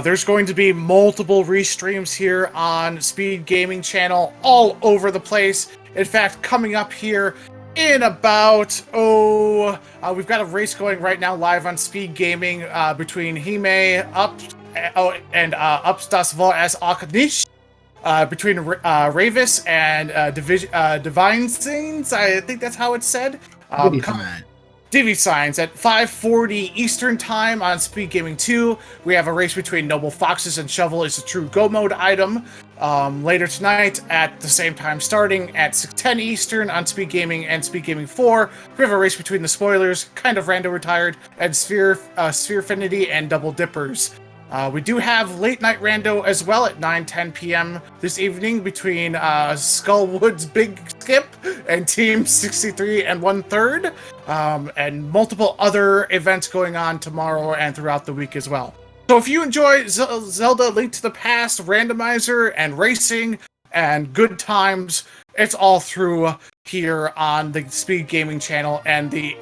There's going to be multiple restreams here on Speed Gaming channel all over the place. In fact, coming up here in about, we've got a race going right now live on Speed Gaming between Hime and Upstas as Aknish. Between Ravis and Divine Scenes, I think that's how it's said. Divi Signs at 5:40 Eastern Time on Speed Gaming 2. We have a race between Noble Foxes and Shovel is a true Go Mode item. Later tonight at the same time, starting at 6:10 Eastern on Speed Gaming and Speed Gaming 4. We have a race between the Spoilers, Kind of Rando Retired, and Spherefinity and Double Dippers. We do have late night rando as well at 9:10 p.m. this evening between Skullwood's Big Skip and Team 63 and 1/3, and multiple other events going on tomorrow and throughout the week as well. So if you enjoy Zelda Link to the Past, Randomizer, and racing, and good times, it's all through here on the Speed Gaming channel and the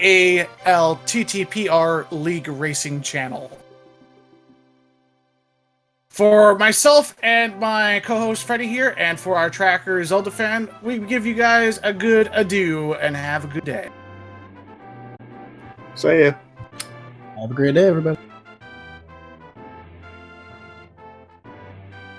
ALTTPR League Racing channel. For myself and my co-host Freddy here, and for our tracker Zelda fan, we give you guys a good adieu and have a good day. See ya. Have a great day, everybody.